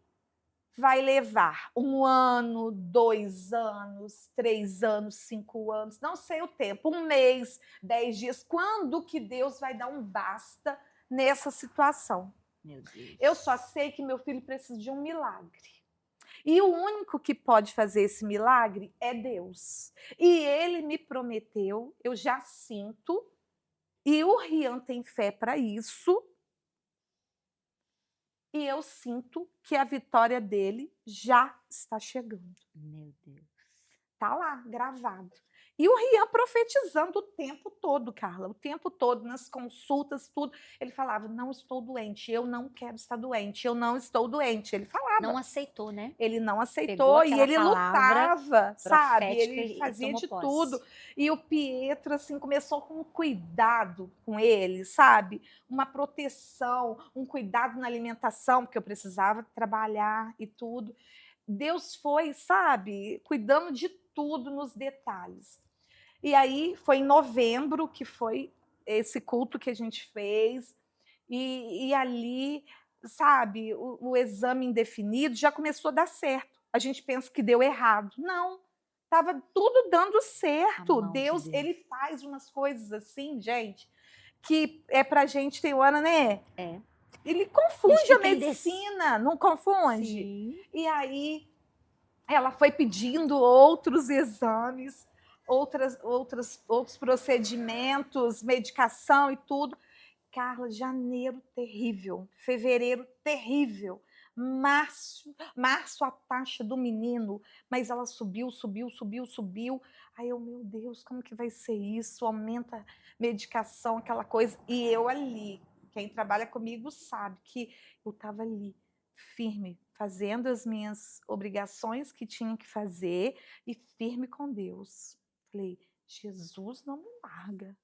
vai levar 1 ano, 2 anos, 3 anos, 5 anos, não sei o tempo, 1 mês, 10 dias, quando que Deus vai dar um basta nessa situação? Meu Deus. Eu só sei que meu filho precisa de um milagre. E o único que pode fazer esse milagre é Deus. E ele me prometeu, eu já sinto, e o Rian tem fé para isso, e eu sinto que a vitória dele já está chegando. Meu Deus. Tá lá, gravado. E o Rian profetizando o tempo todo, Carla, o tempo todo, nas consultas, tudo. Ele falava, não estou doente, eu não quero estar doente, eu não estou doente. Ele falava. Não aceitou, né? Ele não aceitou e ele lutava, sabe? Ele fazia de posse. Tudo. E o Pietro, assim, começou com um cuidado com ele, sabe? Uma proteção, um cuidado na alimentação, porque eu precisava trabalhar e tudo. Deus foi, sabe, cuidando de tudo nos detalhes. E aí foi em novembro que foi esse culto que a gente fez, e ali, sabe, o exame indefinido já começou a dar certo. A gente pensa que deu errado. Não, estava tudo dando certo. Deus, ele faz umas coisas assim, gente, que é pra gente, tem hora, né? É. Ele confunde a medicina, não confunde? Sim. E aí ela foi pedindo outros exames, outros procedimentos, medicação e tudo. Carla, janeiro terrível, fevereiro terrível, março a taxa do menino, mas ela subiu. Aí eu, meu Deus, como que vai ser isso? Aumenta medicação, aquela coisa. E eu ali, quem trabalha comigo sabe que eu estava ali, firme, fazendo as minhas obrigações que tinha que fazer e firme com Deus. Falei, Jesus não me larga.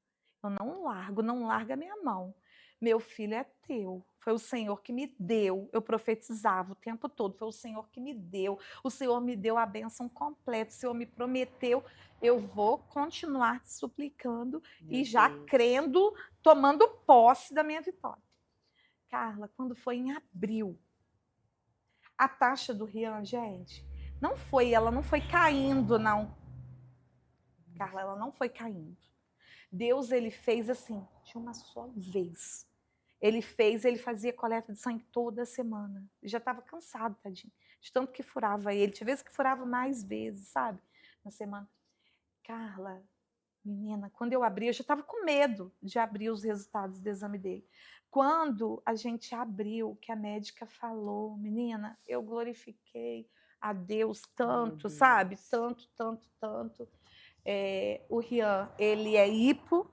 Eu não largo, não larga a minha mão. Meu filho é teu. Foi o Senhor que me deu. Eu profetizava o tempo todo. Foi o Senhor que me deu. O Senhor me deu a bênção completa. O Senhor me prometeu. Eu vou continuar te suplicando e já crendo, tomando posse da minha vitória. Carla, quando foi em abril, a taxa do Rian, gente, ela não foi caindo, não. Carla, ela não foi caindo. Deus, ele fez assim, de uma só vez. Ele fazia coleta de sangue toda semana. Ele já estava cansado, tadinho, de tanto que furava ele. Tinha vezes que furava mais vezes, sabe? Na semana. Carla, menina, quando eu abri, eu já estava com medo de abrir os resultados do exame dele. Quando a gente abriu, que a médica falou, menina, eu glorifiquei a Deus tanto, sabe? Tanto. O Rian, ele é hipo,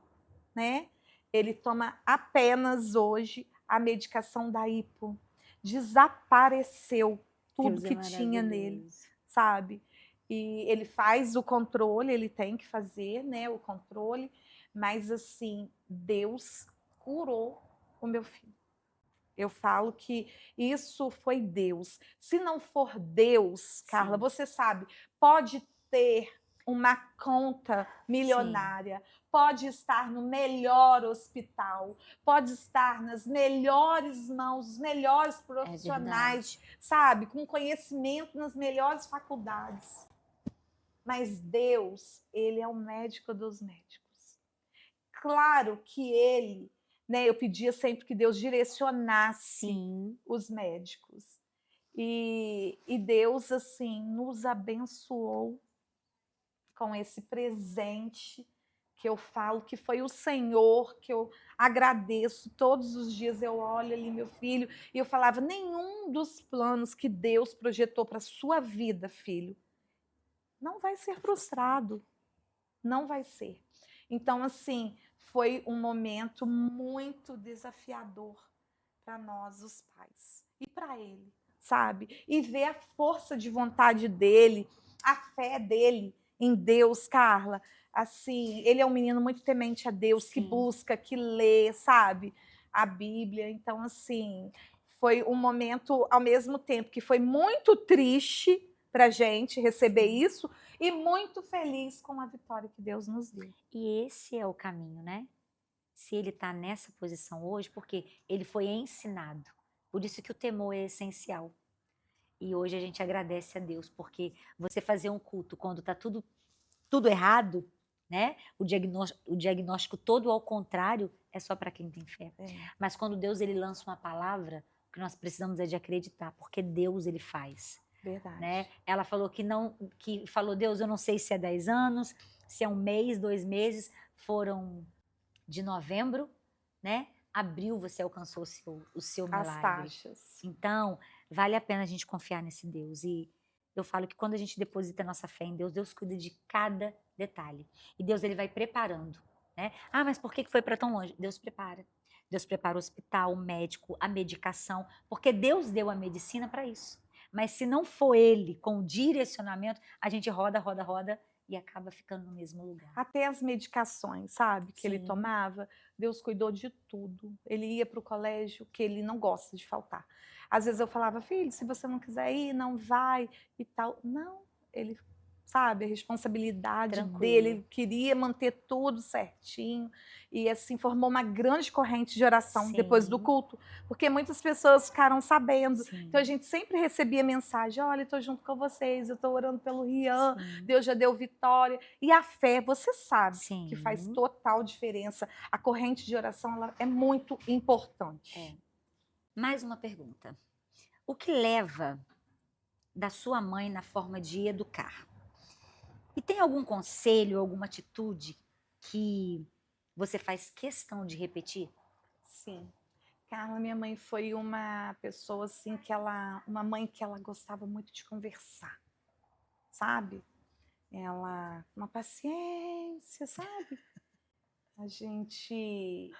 né? Ele toma apenas hoje a medicação da hipo. Desapareceu tudo Deus é que tinha nele, maravilhoso. sabe? E ele faz o controle, ele tem que fazer, né, o controle, mas assim, Deus curou o meu filho. Eu falo que isso foi Deus. Se não for Deus, Carla, Sim, você sabe, pode ter uma conta sim, milionária, pode estar no melhor hospital, pode estar nas melhores mãos, os melhores é profissionais, verdade. sabe, com conhecimento nas melhores faculdades. Mas Deus, ele é o médico dos médicos. Claro que ele, né, eu pedia sempre que Deus direcionasse Sim, os médicos. E Deus, assim, nos abençoou com esse presente que eu falo que foi o Senhor, que eu agradeço todos os dias. Eu olho ali meu filho e eu falava: nenhum dos planos que Deus projetou para a sua vida, filho, não vai ser frustrado. Não vai ser. Então, assim, foi um momento muito desafiador para nós, os pais, e para ele, sabe? E ver a força de vontade dele, a fé dele em Deus, Carla. Assim, ele é um menino muito temente a Deus, que sim. busca, que lê, sabe? A Bíblia. Então, assim, foi um momento, ao mesmo tempo, que foi muito triste para a gente receber Sim. isso e muito feliz com a vitória que Deus nos deu. E esse é o caminho, né? Se ele está nessa posição hoje, porque ele foi ensinado. Por isso que o temor é essencial. E hoje a gente agradece a Deus, porque você fazer um culto quando está tudo errado, né? O diagnóstico todo ao contrário é só para quem tem fé. É, Mas quando Deus ele lança uma palavra, o que nós precisamos é de acreditar, porque Deus ele faz, né? verdade. Ela falou que falou, Deus, eu não sei se é 10 anos, se é um mês, 2 meses, foram de novembro, né? Abril você alcançou o seu As milagre. taxas. Então, vale a pena a gente confiar nesse Deus. E eu falo que quando a gente deposita a nossa fé em Deus, Deus cuida de cada detalhe. E Deus ele vai preparando, né? Ah, mas por que foi para tão longe? Deus prepara. Deus prepara o hospital, o médico, a medicação, porque Deus deu a medicina para isso. Mas se não for ele com o direcionamento, a gente roda, roda, roda e acaba ficando no mesmo lugar. Até as medicações, sabe, que ele Sim, tomava, Deus cuidou de tudo. Ele ia para o colégio, que ele não gosta de faltar. Às vezes eu falava, filho, se você não quiser ir, não vai e tal. Não, ele, sabe, a responsabilidade dele, tranquilo. ele queria manter tudo certinho. E assim, formou uma grande corrente de oração depois do Sim, culto, porque muitas pessoas ficaram sabendo. Então a sim, gente sempre recebia mensagem: olha, estou junto com vocês, eu estou orando pelo Rian, sim, Deus já deu vitória. E a fé, você sabe que faz sim. total diferença. A corrente de oração ela é muito É. importante. Mais uma pergunta. O que leva da sua mãe na forma de educar? E tem algum conselho, alguma atitude que você faz questão de repetir? Sim. Carla, minha mãe foi uma pessoa assim que uma mãe que ela gostava muito de conversar, sabe? Ela, uma paciência, sabe? A gente,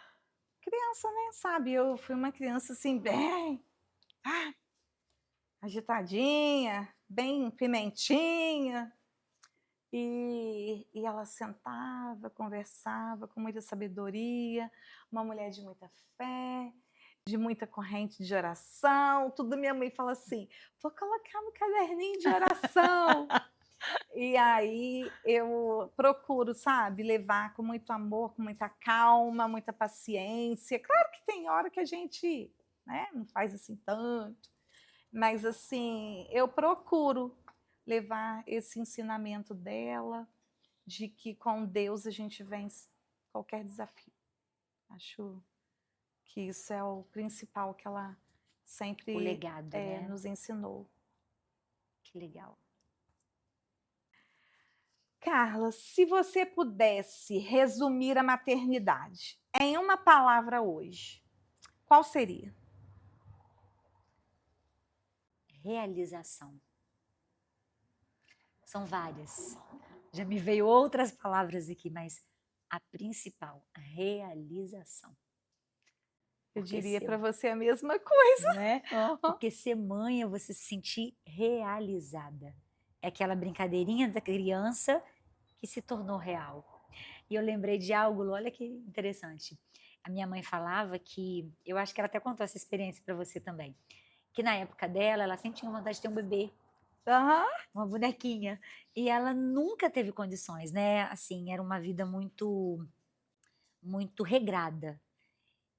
criança, né, sabe? Eu fui uma criança assim, bem, ah, agitadinha, bem pimentinha. E ela sentava, conversava com muita sabedoria, uma mulher de muita fé, de muita corrente de oração. Tudo minha mãe fala assim: vou colocar no caderninho de oração. E aí eu procuro, sabe, levar com muito amor, com muita calma, muita paciência. Claro que tem hora que a gente, né, não faz assim tanto, mas assim, eu procuro levar esse ensinamento dela de que com Deus a gente vence qualquer desafio. Acho que isso é o principal que ela O sempre legado, né? nos ensinou. Que legal. Carla, se você pudesse resumir a maternidade em uma palavra hoje, qual seria? Realização. São várias. Já me veio outras palavras aqui, mas a principal, a realização. Eu Porque diria ser, para você a mesma coisa. não é? Aham. Porque ser mãe é você se sentir realizada. É aquela brincadeirinha da criança que se tornou real. E eu lembrei de algo, Lu, olha que interessante. A minha mãe falava que, eu acho que ela até contou essa experiência para você também, que na época dela, ela sempre tinha vontade de ter um bebê, Aham. uma bonequinha. E ela nunca teve condições, né? Assim, era uma vida muito regrada.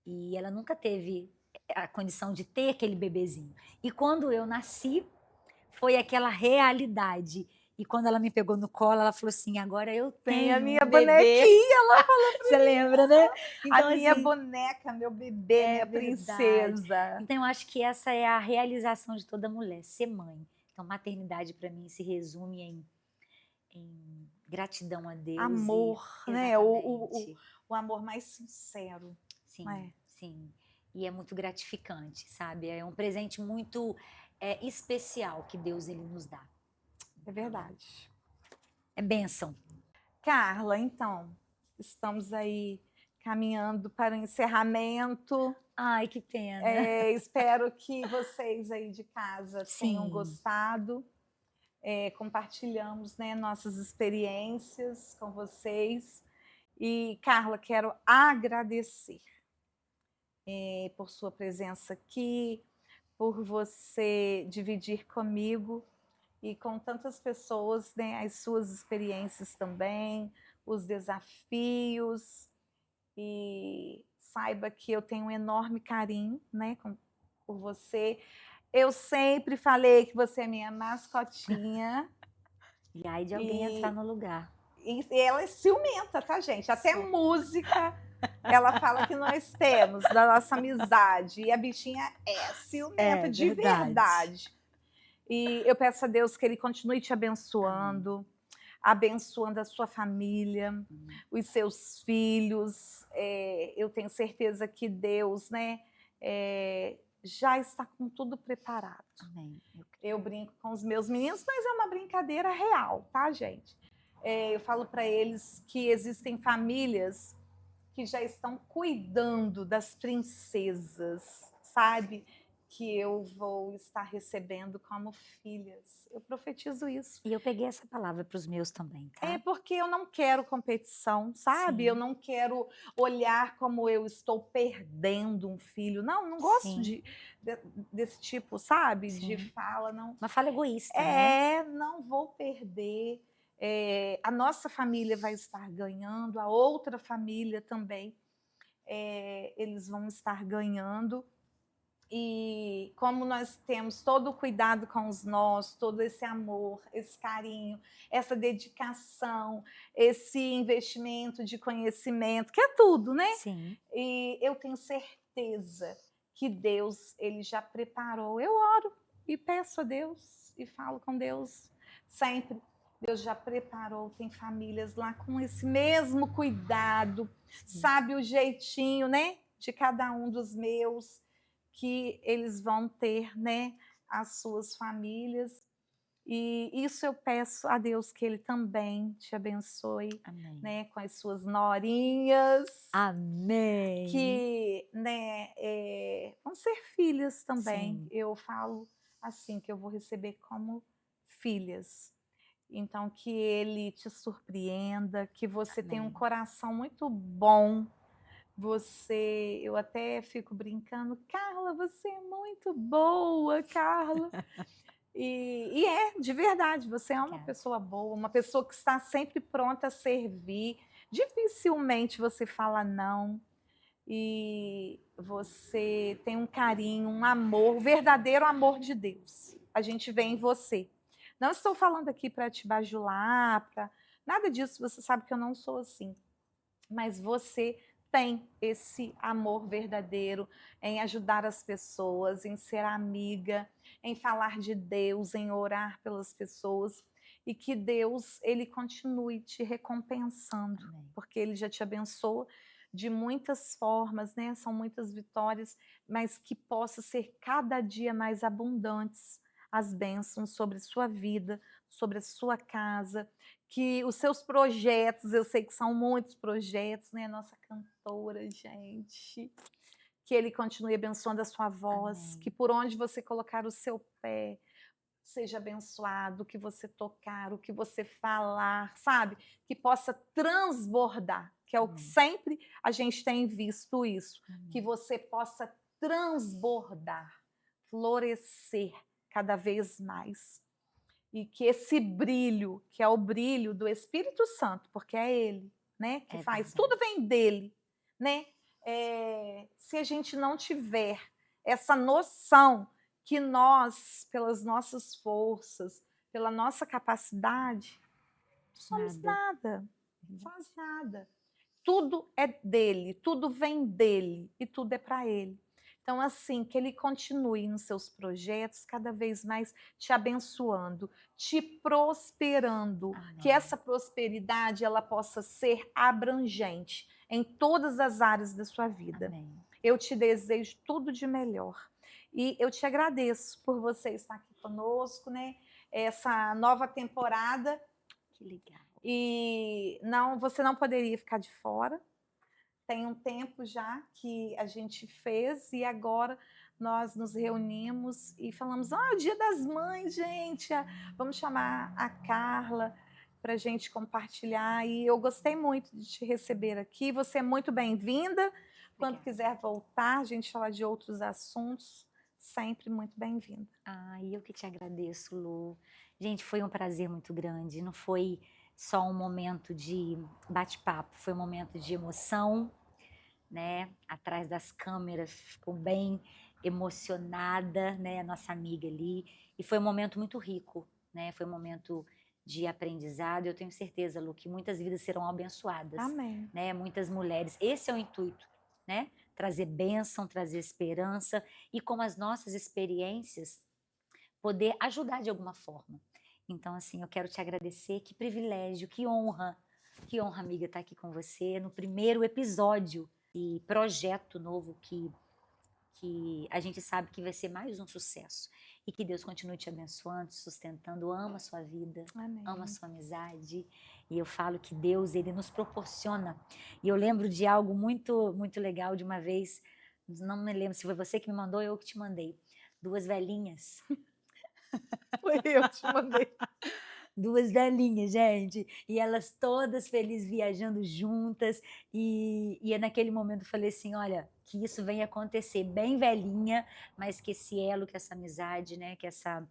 E ela nunca teve a condição de ter aquele bebezinho. E quando eu nasci, foi aquela realidade. E quando ela me pegou no colo, ela falou assim: agora eu Tem a tenho minha um bebê. bonequinha, ela falou Você lembra, né? a Então, minha assim, boneca, meu bebê, é minha verdade. princesa. Então, eu acho que essa é a realização de toda mulher, ser mãe. Então, maternidade para mim se resume em gratidão a Deus e Amor, né? exatamente. O amor mais sincero, Sim, né? sim. E é muito gratificante, sabe? É um presente muito especial que Deus ele nos dá. É Então, verdade. é bênção. Carla, então, estamos aí caminhando para o encerramento. Ai, que pena. Espero que vocês aí de casa tenham Sim, gostado. Compartilhamos, né, nossas experiências com vocês. E, Carla, quero agradecer por sua presença aqui, por você dividir comigo e com tantas pessoas, né, as suas experiências também, os desafios. E saiba que eu tenho um enorme carinho, né, por você. Eu sempre falei que você é minha mascotinha. e aí de alguém entrar E, no lugar. e ela é ciumenta, tá, gente? Até Sou. música ela fala que nós temos, da nossa amizade. E a bichinha é ciumenta É de verdade. verdade. E eu peço a Deus que Ele continue te Amém. abençoando, abençoando a sua família, os seus filhos. Eu tenho certeza que Deus, né, já está com tudo preparado. Amém. Eu brinco com os meus meninos, mas é uma brincadeira real, tá, gente? Eu falo para eles que existem famílias que já estão cuidando das princesas, sabe? Que eu vou estar recebendo como filhas. Eu profetizo isso. E eu peguei essa palavra para os meus também, É tá? porque eu não quero competição, sabe? Eu Sim, não quero olhar como eu estou perdendo um filho. Não, não gosto sim, desse tipo, sabe? De sim. fala, não. Uma fala egoísta, né? Não vou perder. A nossa família vai estar ganhando, a outra família também, eles vão estar ganhando. E como nós temos todo o cuidado com os nossos, todo esse amor, esse carinho, essa dedicação, esse investimento de conhecimento, que é tudo, né? Sim. E eu tenho certeza que Deus, ele já preparou. Eu oro e peço a Deus e falo com Deus sempre. Deus já preparou, tem famílias lá com esse mesmo cuidado, sabe o jeitinho, né, de cada um dos meus, que eles vão ter, né, as suas famílias. E isso eu peço a Deus que Ele também te abençoe, Amém. né, com as suas norinhas, Amém. que, né, vão ser filhas também. Sim. Eu falo assim, que eu vou receber como filhas. Então, que Ele te surpreenda, que você tenha um Amém. coração muito bom. Eu até fico brincando, Carla, você é muito boa, Carla. E de verdade, você é uma Obrigada. pessoa boa, uma pessoa que está sempre pronta a servir. Dificilmente você fala não. E você tem um carinho, um amor, o verdadeiro amor de Deus. A gente vê em você. Não estou falando aqui para te bajular, para nada disso, você sabe que eu não sou assim. Mas você tem esse amor verdadeiro em ajudar as pessoas, em ser amiga, em falar de Deus, em orar pelas pessoas, e que Deus, ele continue te recompensando, Amém. porque ele já te abençoa de muitas formas, né? São muitas vitórias, mas que possa ser cada dia mais abundantes as bênçãos sobre sua vida, sobre a sua casa, que os seus projetos, eu sei que são muitos projetos, né, nossa cantora, gente, que ele continue abençoando a sua voz, Amém. que por onde você colocar o seu pé, seja abençoado, o que você tocar, o que você falar, sabe, que possa transbordar, que é o que Amém. sempre a gente tem visto isso, que Amém. você possa transbordar, florescer cada vez mais. E que esse brilho, que é o brilho do Espírito Santo, porque é ele, né, que É faz, verdade. tudo vem dele, né? Se a gente não tiver essa noção que nós, pelas nossas forças, pela nossa capacidade, somos Nada. nada, quase nada. Tudo é dele, tudo vem dele e tudo é para ele. Então, assim, que ele continue nos seus projetos, cada vez mais te abençoando, te prosperando, que Amém. essa prosperidade ela possa ser abrangente em todas as áreas da sua vida. Amém. Eu te desejo tudo de melhor. E eu te agradeço por você estar aqui conosco, né? Essa nova temporada. Que legal. E não, você não poderia ficar de fora. Tem um tempo já que a gente fez e agora nós nos reunimos e falamos: "Ah, o Dia das Mães, gente, vamos chamar a Carla para a gente compartilhar". E eu gostei muito de te receber aqui. Você é muito bem-vinda. Quando Obrigada. quiser voltar, a gente falar de outros assuntos, sempre muito bem-vinda. E eu que te agradeço, Lu. Gente, foi um prazer muito grande. Não foi só um momento de bate-papo, foi um momento de emoção, né? Atrás das câmeras, ficou bem emocionada, né? A nossa amiga ali. E foi um momento muito rico, né? Foi um momento de aprendizado. Eu tenho certeza, Lu, que muitas vidas serão abençoadas, Amém. né? Muitas mulheres. Esse é o intuito, né? Trazer bênção, trazer esperança e com as nossas experiências poder ajudar de alguma forma. Então, assim, eu quero te agradecer, que privilégio, que honra, amiga, estar aqui com você no primeiro episódio e projeto novo que a gente sabe que vai ser mais um sucesso. E que Deus continue te abençoando, te sustentando, ama a sua vida, ama a Amém. sua amizade. E eu falo que Deus, ele nos proporciona. E eu lembro de algo muito, muito legal de uma vez, não me lembro se foi você que me mandou ou eu que te mandei. Duas velhinhas. Foi eu que te mandei. Duas velhinhas, gente, e elas todas felizes viajando juntas, e é naquele momento eu falei assim, olha, que isso venha acontecer bem velhinha, mas que esse elo, que essa amizade, né, que essa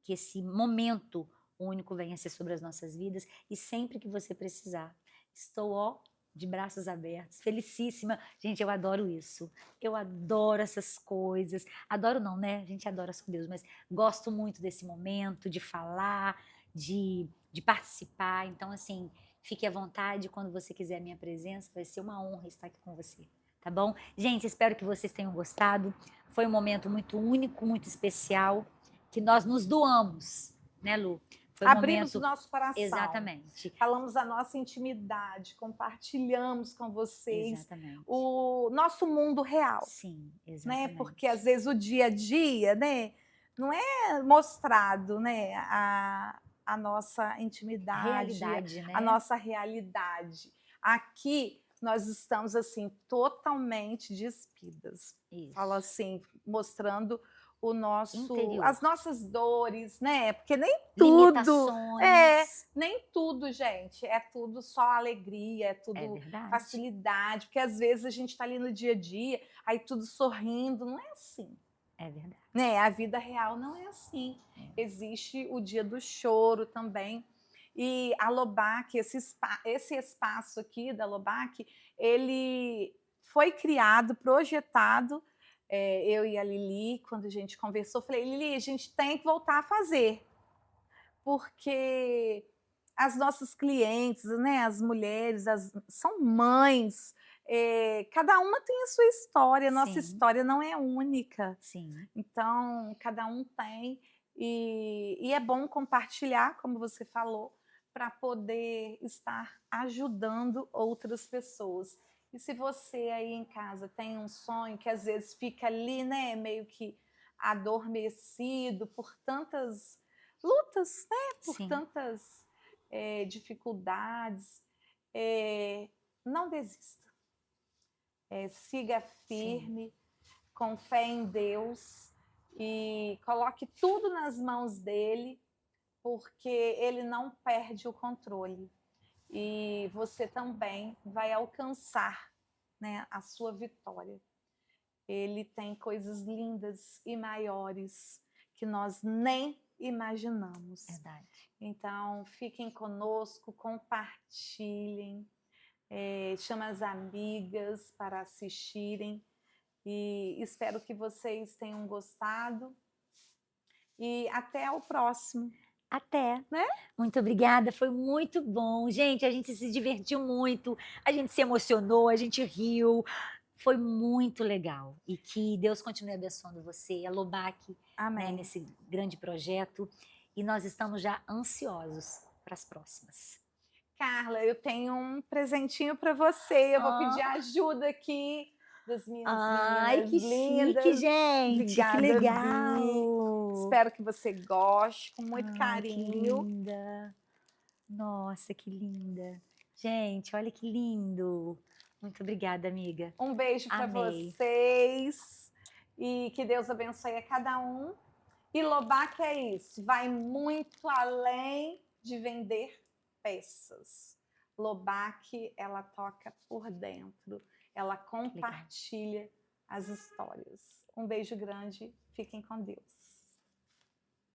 que esse momento único venha a ser sobre as nossas vidas, e sempre que você precisar, estou, ó, de braços abertos, felicíssima. Gente, eu adoro isso. Eu adoro essas coisas. Adoro não, né? A gente adora só Deus, mas gosto muito desse momento, de falar, de participar. Então, assim, fique à vontade. Quando você quiser a minha presença, vai ser uma honra estar aqui com você. Tá bom? Gente, espero que vocês tenham gostado. Foi um momento muito único, muito especial, que nós nos doamos, né, Lu? Foi um Abrimos o momento. nosso coração, Exatamente. falamos a nossa intimidade, compartilhamos com vocês Exatamente. o nosso mundo real, Sim, né? Porque às exatamente. vezes o dia a dia, né, não é mostrado, né, a nossa intimidade, Realidade, a né? nossa realidade. Aqui nós estamos assim totalmente despidas. Falo Isso. assim, mostrando Interior. as nossas dores, né? Porque Limitações. nem tudo, gente, é tudo só alegria, é É tudo verdade. facilidade, porque às vezes a gente está ali no dia a dia, aí tudo sorrindo, não é assim, É verdade. né? A vida real não é assim. É. Existe o dia do choro também. E a Lobac, esse espaço aqui da Lobac, ele foi criado, projetado. Eu e a Lili, quando a gente conversou, falei: Lili, a gente tem que voltar a fazer, porque as nossas clientes, né, as mulheres, são mães, cada uma tem a sua história, nossa Sim, história não é única. sim. Então, cada um tem, e é bom compartilhar, como você falou, para poder estar ajudando outras pessoas. E se você aí em casa tem um sonho que às vezes fica ali, né, meio que adormecido por tantas lutas, né? Por Sim, tantas dificuldades. Não desista. Siga sim, firme, com fé em Deus e coloque tudo nas mãos dele, porque ele não perde o controle. E você também vai alcançar, né, a sua vitória. Ele tem coisas lindas e maiores que nós nem imaginamos. verdade. Então, fiquem conosco, compartilhem, chama as amigas para assistirem e espero que vocês tenham gostado e até o próximo, Até. né? Muito obrigada, foi muito bom. Gente, a gente se divertiu muito, a gente se emocionou, a gente riu. Foi muito legal. E que Deus continue abençoando você, a Lobac, né, Amém. nesse grande projeto. E nós estamos já ansiosos para as próximas. Carla, eu tenho um presentinho para você. Eu vou pedir Ah, ajuda aqui das minhas ai, meninas que chique, lindas. gente, que Obrigada, Bi. legal. Espero que você goste, com muito Ai, que carinho. linda. Nossa, que linda. Gente, olha que lindo. Muito obrigada, amiga. Um beijo para Amei. vocês e que Deus abençoe a cada um. E Lobac é isso, vai muito além de vender peças. Lobac, ela toca por dentro, ela Que legal. compartilha as histórias. Um beijo grande, fiquem com Deus.